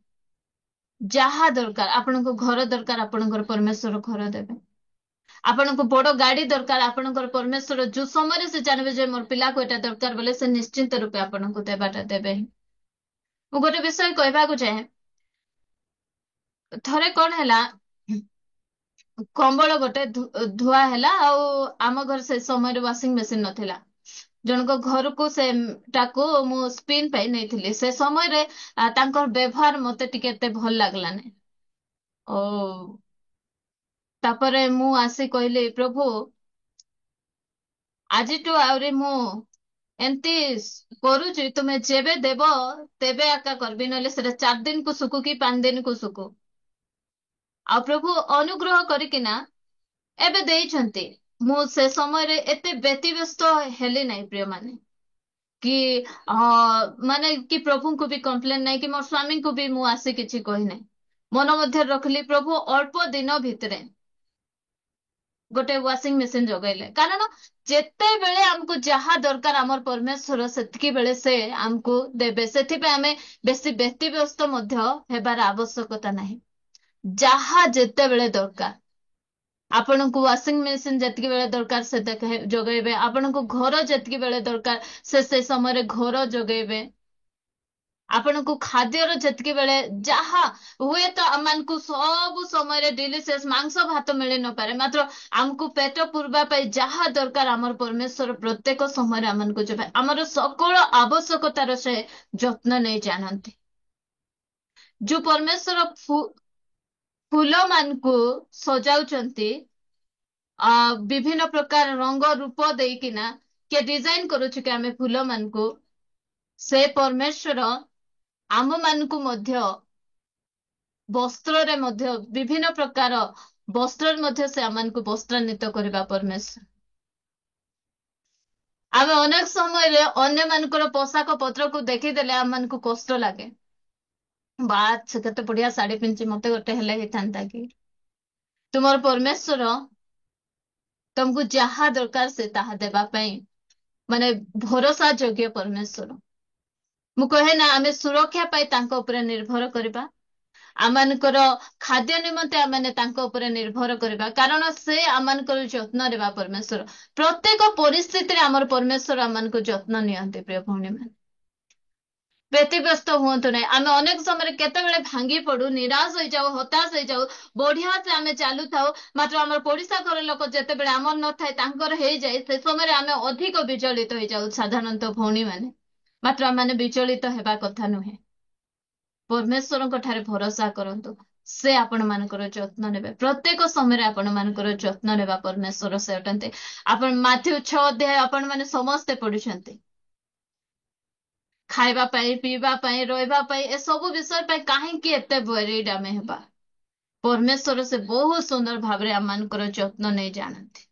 ଯାହା ଦରକାର, ଆପଣଙ୍କୁ ଘର ଦରକାର, ଆପଣଙ୍କର ପରମେଶ୍ୱର ଘର ଦେବେ। ଆପଣଙ୍କୁ ବଡ ଗାଡି ଦରକାର, ଆପଣଙ୍କର ପରମେଶ୍ୱର ଯୋଉ ସମୟରେ ସେ ଜାଣିବେ ଯେ ମୋର ପିଲାକୁ ଏଟା ଦରକାର ବୋଲେ ସେ ନିଶ୍ଚିନ୍ତ ରୂପେ ଆପଣଙ୍କୁ ଦେବାଟା ଦେବେ। ମୁଁ ଗୋଟେ ବିଷୟ କହିବାକୁ ଚାହେଁ। ଥରେ କଣ ହେଲା, କମ୍ବଳ ଗୋଟେ ଧୁଆ ହେଲା, ଆଉ ଆମ ଘରେ ସେ ସମୟରେ ୱାସିଂ ମେସିନ ନଥିଲା। ଜଣଙ୍କ ଘରକୁ ସେଟାକୁ ମୁଁ ସ୍ପିନ୍ ପାଇଁ ନେଇଥିଲି। ସେ ସମୟରେ ତାଙ୍କର ବ୍ୟବହାର ମତେ ଟିକେ ଏତେ ଭଲ ଲାଗିଲାନି। ଓ ତାପରେ ମୁଁ ଆସି କହିଲି, ପ୍ରଭୁ ଆଜିଠୁ ଆହୁରି ମୁଁ ଏମତି କରୁଛି, ତୁମେ ଯେବେ ଦେବ ତେବେ ଆକା କରିବି, ନହେଲେ ସେଟା 4 ଦିନକୁ ଶୁଖୁ କି 5 ଦିନକୁ ଶୁଖୁ। ଆଉ ପ୍ରଭୁ ଅନୁଗ୍ରହ କରିକିନା ଏବେ ଦେଇଛନ୍ତି। ମୁଁ ସେ ସମୟରେ ଏତେ ବ୍ୟତିବ୍ୟସ୍ତ ହେଲି ନାହିଁ ପ୍ରିୟମାନେ, କି ମାନେ କି ପ୍ରଭୁଙ୍କୁ ବି କମ୍ପ୍ଲେନ ନାହିଁ, କି ମୋ ସ୍ୱାମୀଙ୍କୁ ବି ମୁଁ ଆସି କିଛି କହିନାହିଁ। ମନ ମଧ୍ୟରେ ରଖିଲି, ପ୍ରଭୁ ଅଳ୍ପ ଦିନ ଭିତରେ ଗୋଟେ ୱାସିଂ ମେସିନ ଯୋଗାଇଲେ। କାରଣ ଯେତେବେଳେ ଆମକୁ ଯାହା ଦରକାର ଆମର ପରମେଶ୍ୱର ସେତିକି ବେଳେ ସେ ଆମକୁ ଦେବେ। ସେଥିପାଇଁ ଆମେ ବେଶୀ ବ୍ୟତିବ୍ୟସ୍ତ ମଧ୍ୟ ହେବାର ଆବଶ୍ୟକତା ନାହିଁ। ଯାହା ଯେତେବେଳେ ଦରକାର, ଆପଣଙ୍କୁ ୱାସିଂ ମେସିନ ଯେତିକି ବେଳେ ଦରକାର ସେ ଯୋଗାଇବେ। ଆପଣଙ୍କୁ ଘର ଯେତିକି ବେଳେ ଦରକାର ସେ ସମୟରେ ଘର ଯୋଗାଇବେ। ଆପଣଙ୍କୁ ଖାଦ୍ୟର ଯେତିକି ବେଳେ ଯାହା ହୁଏତ ଆମମାନଙ୍କୁ ସବୁ ସମୟରେ ଡେଲିସିୟସ୍ ମାଂସ ଭାତ ମିଳି ନପାରେ, ମାତ୍ର ଆମକୁ ପେଟ ପୂର୍ବା ପାଇଁ ଯାହା ଦରକାର ଆମର ପରମେଶ୍ୱର ପ୍ରତ୍ୟେକ ସମୟରେ ଆମମାନଙ୍କୁ ଯୋଗାଏ। ଆମର ସକଳ ଆବଶ୍ୟକତାର ସେ ଯତ୍ନ ନେଇ ଜାଣନ୍ତି। ଯୋଉ ପରମେଶ୍ୱର ଫୁଲ ମାନଙ୍କୁ ସଜାଉଛନ୍ତି, ବିଭିନ୍ନ ପ୍ରକାର ରଙ୍ଗ ରୂପ ଦେଇକିନା କିଏ ଡିଜାଇନ କରୁଛୁ କି ଆମେ ଫୁଲ ମାନଙ୍କୁ, ସେ ପରମେଶ୍ୱର ଆମ ମାନଙ୍କୁ ମଧ୍ୟ ବସ୍ତ୍ରରେ ମଧ୍ୟ ବିଭିନ୍ନ ପ୍ରକାର ବସ୍ତ୍ରରେ ମଧ୍ୟ ସେ ଆମମାନଙ୍କୁ ବସ୍ତ୍ରାନ୍ୱିତ କରିବା ପରମେଶ୍ୱର। ଆମେ ଅନେକ ସମୟରେ ଅନ୍ୟମାନଙ୍କର ପୋଷାକ ପତ୍ରକୁ ଦେଖିଦେଲେ ଆମମାନଙ୍କୁ କଷ୍ଟ ଲାଗେ। ସେ କେତେ ବଢିଆ ଶାଢୀ ପିନ୍ଧିଛି, ମତେ ଗୋଟେ ହେଲେ ହେଇଥାନ୍ତା କି। ତୁମର ପରମେଶ୍ୱର ତମକୁ ଯାହା ଦରକାର ସେ ତାହା ଦେବା ପାଇଁ ମାନେ ଭରସା ଯୋଗ୍ୟ ପରମେଶ୍ୱର। ମୁଁ କହେ ନା ଆମେ ସୁରକ୍ଷା ପାଇଁ ତାଙ୍କ ଉପରେ ନିର୍ଭର କରିବା। ଆମମାନଙ୍କର ଖାଦ୍ୟ ନିମନ୍ତେ ଆମେ ତାଙ୍କ ଉପରେ ନିର୍ଭର କରିବା, କାରଣ ସେ ଆମମାନଙ୍କର ଯତ୍ନ ନେବା ପରମେଶ୍ୱର। ପ୍ରତ୍ୟେକ ପରିସ୍ଥିତିରେ ଆମର ପରମେଶ୍ୱର ଆମମାନଙ୍କୁ ଯତ୍ନ ନିଅନ୍ତି। ପ୍ରିୟ ଭଉଣୀମାନେ, ବ୍ୟତିବ୍ୟସ୍ତ ହୁଅନ୍ତୁ ନାହିଁ। ଆମେ ଅନେକ ସମୟରେ କେତେବେଳେ ଭାଙ୍ଗି ପଡୁ, ନିରାଶ ହେଇଯାଉ, ହତାଶ ହେଇଯାଉ। ବଢିଆ ସେ ଆମେ ଚାଲୁଥାଉ, ମାତ୍ର ଆମର ପଡିଶା ଘର ଲୋକ ଯେତେବେଳେ ଆମର ନଥାଏ ତାଙ୍କର ହେଇଯାଏ, ସେ ସମୟରେ ଆମେ ଅଧିକ ବିଚଳିତ ହେଇଯାଉ ସାଧାରଣତଃ ଭଉଣୀମାନେ। ମାତ୍ର ଆମେ ବିଚଳିତ ହେବା କଥା ନୁହେଁ। ପରମେଶ୍ୱରଙ୍କ ଠାରେ ଭରସା କରନ୍ତୁ। ସେ ଆପଣ ମାନଙ୍କର ଯତ୍ନ ନେବେ। ପ୍ରତ୍ୟେକ ସମୟରେ ଆପଣ ମାନଙ୍କର ଯତ୍ନ ନେବା ପରମେଶ୍ୱର ସେ ଅଟନ୍ତି। ଆପଣ ମାଥ୍ୟୁ 6 ଅଧ୍ୟାୟ ଆପଣ ମାନେ ସମସ୍ତେ ପଢୁଛନ୍ତି। ଖାଇବା ପାଇଁ, ପିଇବା ପାଇଁ, ରହିବା ପାଇଁ, ଏସବୁ ବିଷୟ ପାଇଁ କାହିଁକି ଏତେ ୱରିଡ୍ ଆମେ ହେବା? ପରମେଶ୍ୱର ସେ ବହୁତ ସୁନ୍ଦର ଭାବରେ ଆମମାନଙ୍କର ଯତ୍ନ ନେଇ ଜାଣନ୍ତି।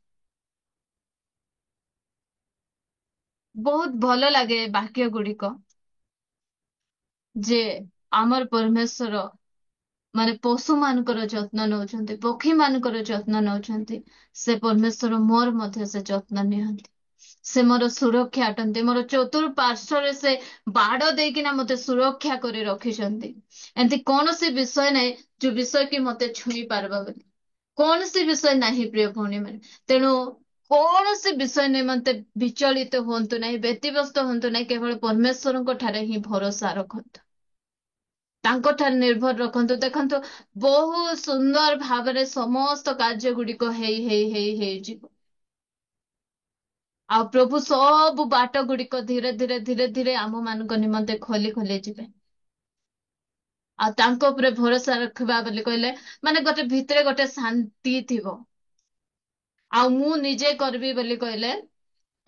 ବହୁତ ଭଲ ଲାଗେ ବାକ୍ୟ ଗୁଡିକ ଯେ ଆମର ପରମେଶ୍ୱର ମାନେ ପଶୁ ମାନଙ୍କର ଯତ୍ନ ନଉଛନ୍ତି, ପକ୍ଷୀ ମାନଙ୍କର ଯତ୍ନ ନଉଛନ୍ତି। ସେ ପରମେଶ୍ୱର ମୋର ମଧ୍ୟ ସେ ଯତ୍ନ ନିଅନ୍ତି। ସେ ମୋର ସୁରକ୍ଷା ଅଟନ୍ତି। ମୋର ଚତୁଃପାର୍ଶ୍ଵରେ ସେ ବାଡ ଦେଇକିନା ମତେ ସୁରକ୍ଷା କରି ରଖିଛନ୍ତି। ଏମିତି କୌଣସି ବିଷୟ ନାହିଁ ଯୋଉ ବିଷୟ କି ମତେ ଛୁଇଁ ପାରିବ ବୋଲି। କୌଣସି ବିଷୟ ନାହିଁ ପ୍ରିୟ ଭଉଣୀ ମାନେ। ତେଣୁ କୌଣସି ବିଷୟ ନିମନ୍ତେ ବିଚଳିତ ହୁଅନ୍ତୁ ନାହିଁ, ବ୍ୟତିବ୍ୟସ୍ତ ହୁଅନ୍ତୁ ନାହିଁ। କେବଳ ପରମେଶ୍ୱରଙ୍କ ଠାରେ ହିଁ ଭରସା ରଖନ୍ତୁ, ତାଙ୍କ ଠାରେ ନିର୍ଭର ରଖନ୍ତୁ। ଦେଖନ୍ତୁ, ବହୁତ ସୁନ୍ଦର ଭାବରେ ସମସ୍ତ କାର୍ଯ୍ୟ ଗୁଡିକ ହେଇଯିବ। ଆଉ ପ୍ରଭୁ ସବୁ ବାଟ ଗୁଡିକ ଧୀରେ ଧୀରେ ଧୀରେ ଧୀରେ ଆମ ମାନଙ୍କ ନିମନ୍ତେ ଖୋଲି ଯିବେ। ଆଉ ତାଙ୍କ ଉପରେ ଭରସା ରଖିବା ବୋଲି କହିଲେ ମାନେ ଗୋଟେ ଭିତରେ ଗୋଟେ ଶାନ୍ତି ଥିବ। ଆଉ ମୁଁ ନିଜେ କରିବି ବୋଲି କହିଲେ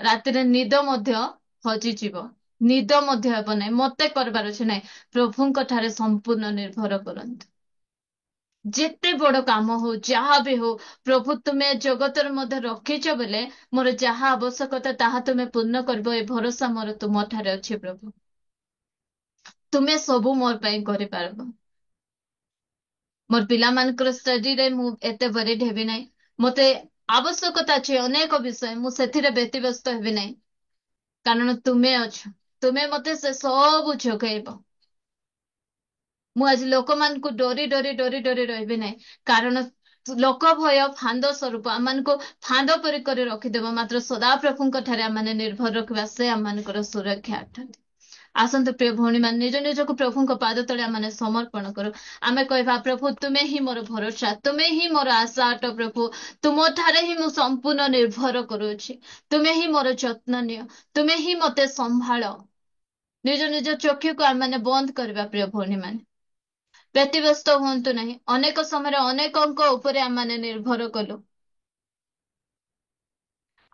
ରାତିରେ ନିଦ ମଧ୍ୟ ହଜିଯିବ। ନିଦ ମଧ୍ୟ ହେବ ନାହିଁ। ମତେ କରିବାର ଅଛି ନାହିଁ, ପ୍ରଭୁଙ୍କ ଠାରେ ସମ୍ପୂର୍ଣ୍ଣ ନିର୍ଭର କରନ୍ତୁ। ଯେତେ ବଡ କାମ ହଉ, ଯାହା ବି ହଉ, ପ୍ରଭୁ ତୁମେ ଜଗତରେ ମଧ୍ୟ ରଖିଛ ବୋଲେ ମୋର ଯାହା ଆବଶ୍ୟକତା ତାହା ତୁମେ ପୂର୍ଣ୍ଣ କରିବ, ଏ ଭରସା ମୋର ତୁମ ଠାରେ ଅଛି। ପ୍ରଭୁ, ତୁମେ ସବୁ ମୋର ପାଇଁ କରିପାରିବ। ମୋର ପିଲାମାନଙ୍କର ଷ୍ଟଡିରେ ମୁଁ ଏତେ ୱରିଡ୍ ହେବି ନାହିଁ। ମତେ ଆବଶ୍ୟକତା ଅଛି ଅନେକ ବିଷୟ, ମୁଁ ସେଥିରେ ବ୍ୟତିବ୍ୟସ୍ତ ହେବି ନାହିଁ, କାରଣ ତୁମେ ଅଛ। ତୁମେ ମତେ ସେ ସବୁ ଯୋଗେଇବ। ମୁଁ ଆଜି ଲୋକମାନଙ୍କୁ ଡରି ରହିବି ନାହିଁ, କାରଣ ଲୋକ ଭୟ ଫାନ୍ଦ ସ୍ୱରୂପ ଆମମାନଙ୍କୁ ଫାନ୍ଦ ପରି କରି ରଖିଦେବ। ମାତ୍ର ସଦାପ୍ରଭୁଙ୍କ ଠାରେ ଆମେ ନିର୍ଭର ରଖିବା, ସେ ଆମମାନଙ୍କର ସୁରକ୍ଷା ଅଟନ୍ତି। ଆସନ୍ତୁ ପ୍ରିୟ ଭଉଣୀ ମାନେ, ନିଜ ନିଜକୁ ପ୍ରଭୁଙ୍କ ପାଦ ତଳେ ଆମେ ସମର୍ପଣ କରୁ। ଆମେ କହିବା, ପ୍ରଭୁ ତୁମେ ହିଁ ମୋର ଭରସା, ତୁମେ ହିଁ ମୋର ଆଶା ଅଟ। ପ୍ରଭୁ, ତୁମ ଠାରେ ହିଁ ମୁଁ ସମ୍ପୂର୍ଣ୍ଣ ନିର୍ଭର କରୁଅଛି। ତୁମେ ହିଁ ମୋର ଯତ୍ନ ନିଅ, ତୁମେ ହିଁ ମତେ ସମ୍ଭାଳ। ନିଜ ନିଜ ଚକ୍ଷୁକୁ ଆମେ ବନ୍ଦ କରିବା ପ୍ରିୟ ଭଉଣୀ ମାନେ। ବ୍ୟତିବ୍ୟସ୍ତ ହୁଅନ୍ତୁ ନାହିଁ। ଅନେକ ସମୟରେ ଅନେକଙ୍କ ଉପରେ ଆମେ ନିର୍ଭର କଲୁ।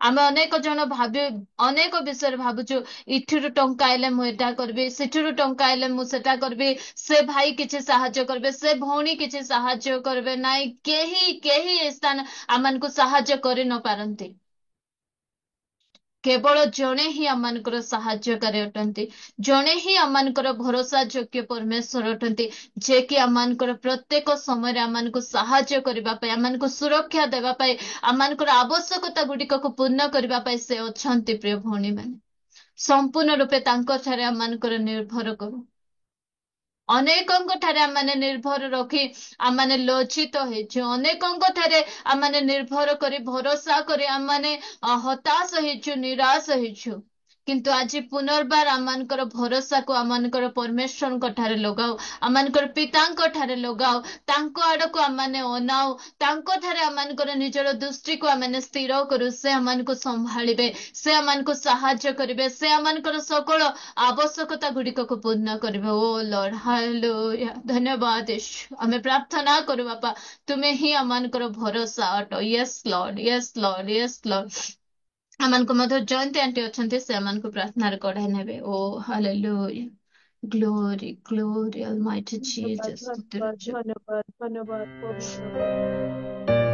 ଆମେ ଅନେକ ଜଣ ଅନେକ ବିଷୟରେ ଭାବୁଛୁ, ଇଠିରୁ ଟଙ୍କା ଆଇଲେ ମୁଁ ଏଟା କରିବି, ସେଠିରୁ ଟଙ୍କା ଆଇଲେ ମୁଁ ସେଟା କରିବି, ସେ ଭାଇ କିଛି ସାହାଯ୍ୟ କରିବେ, ସେ ଭଉଣୀ କିଛି ସାହାଯ୍ୟ କରିବେ। ନାଇଁ, କେହି କେହି ଏ ସ୍ଥାନ ଆମମାନଙ୍କୁ ସାହାଯ୍ୟ କରି ନ ପାରନ୍ତି। କେବଳ ଜଣେ ହିଁ ଆମମାନଙ୍କର ସାହାଯ୍ୟକାରୀ ଅଟନ୍ତି। ଜଣେ ହିଁ ଆମମାନଙ୍କର ଭରସା ଯୋଗ୍ୟ ପରମେଶ୍ୱର ଅଟନ୍ତି, ଯେ କି ଆମମାନଙ୍କର ପ୍ରତ୍ୟେକ ସମୟରେ ଆମମାନଙ୍କୁ ସାହାଯ୍ୟ କରିବା ପାଇଁ, ଆମମାନଙ୍କୁ ସୁରକ୍ଷା ଦେବା ପାଇଁ, ଆମମାନଙ୍କର ଆବଶ୍ୟକତା ଗୁଡିକକୁ ପୂର୍ଣ୍ଣ କରିବା ପାଇଁ ସେ ଅଛନ୍ତି। ପ୍ରିୟ ଭଉଣୀ ମାନେ, ସମ୍ପୂର୍ଣ୍ଣ ରୂପେ ତାଙ୍କ ଠାରେ ଆମମାନଙ୍କର ନିର୍ଭର କରୁ। ଅନେକଙ୍କ ଠାରେ ଆମେ ନିର୍ଭର ରଖି ଆମେ ଲଜ୍ଜିତ ହେଇଛୁ। ଅନେକଙ୍କ ଠାରେ ଆମେ ନିର୍ଭର କରି ଭରସା କରି ଆମେ ହତାଶ ହେଇଛୁ, ନିରାଶ ହେଇଛୁ। କିନ୍ତୁ ଆଜି ପୁନର୍ବାର ଆମମାନଙ୍କର ଭରସାକୁ ଆମମାନଙ୍କର ପରମେଶ୍ୱରଙ୍କ ଠାରେ ଲଗାଉ, ଆମମାନଙ୍କର ପିତାଙ୍କ ଠାରେ ଲଗାଉ। ତାଙ୍କ ଆଡକୁ ଆମେ ଅନାଉ, ତାଙ୍କ ଠାରେ ଆମମାନଙ୍କର ନିଜର ଦୃଷ୍ଟିକୁ ଆମେ ସ୍ଥିର କରୁ। ସେ ଆମମାନଙ୍କୁ ସମ୍ଭାଳିବେ, ସେ ଆମମାନଙ୍କୁ ସାହାଯ୍ୟ କରିବେ, ସେ ଆମମାନଙ୍କର ସକଳ ଆବଶ୍ୟକତା ଗୁଡିକକୁ ପୂର୍ଣ୍ଣ କରିବେ। ଓ ଲର୍ଡ, ହାଲେଲୁୟା, ଧନ୍ୟବାଦ ୟେଶୁ। ଆମେ ପ୍ରାର୍ଥନା କରୁ ବାପା, ତୁମେ ହିଁ ଆମମାନଙ୍କର ଭରସା ଅଟ। Yes Lord, Yes Lord, Yes Lord. ଆମମାନଙ୍କୁ ମଧ୍ୟ ଜୟନ୍ତୀ ଆଣ୍ଟି ଅଛନ୍ତି, ସେ ଆମମାନଙ୍କୁ ପ୍ରାର୍ଥନାରେ କଢାଇ ନେବେ। ଓ ହାଲେଲୁୟା, Glory, glory, Almighty ଧନ୍ୟବାଦ Jesus. ଧନ୍ୟବାଦ ସ୍ତୁତିରେ ଧନ୍ୟବାଦ ଧନ୍ୟବାଦ ପବିତ୍ର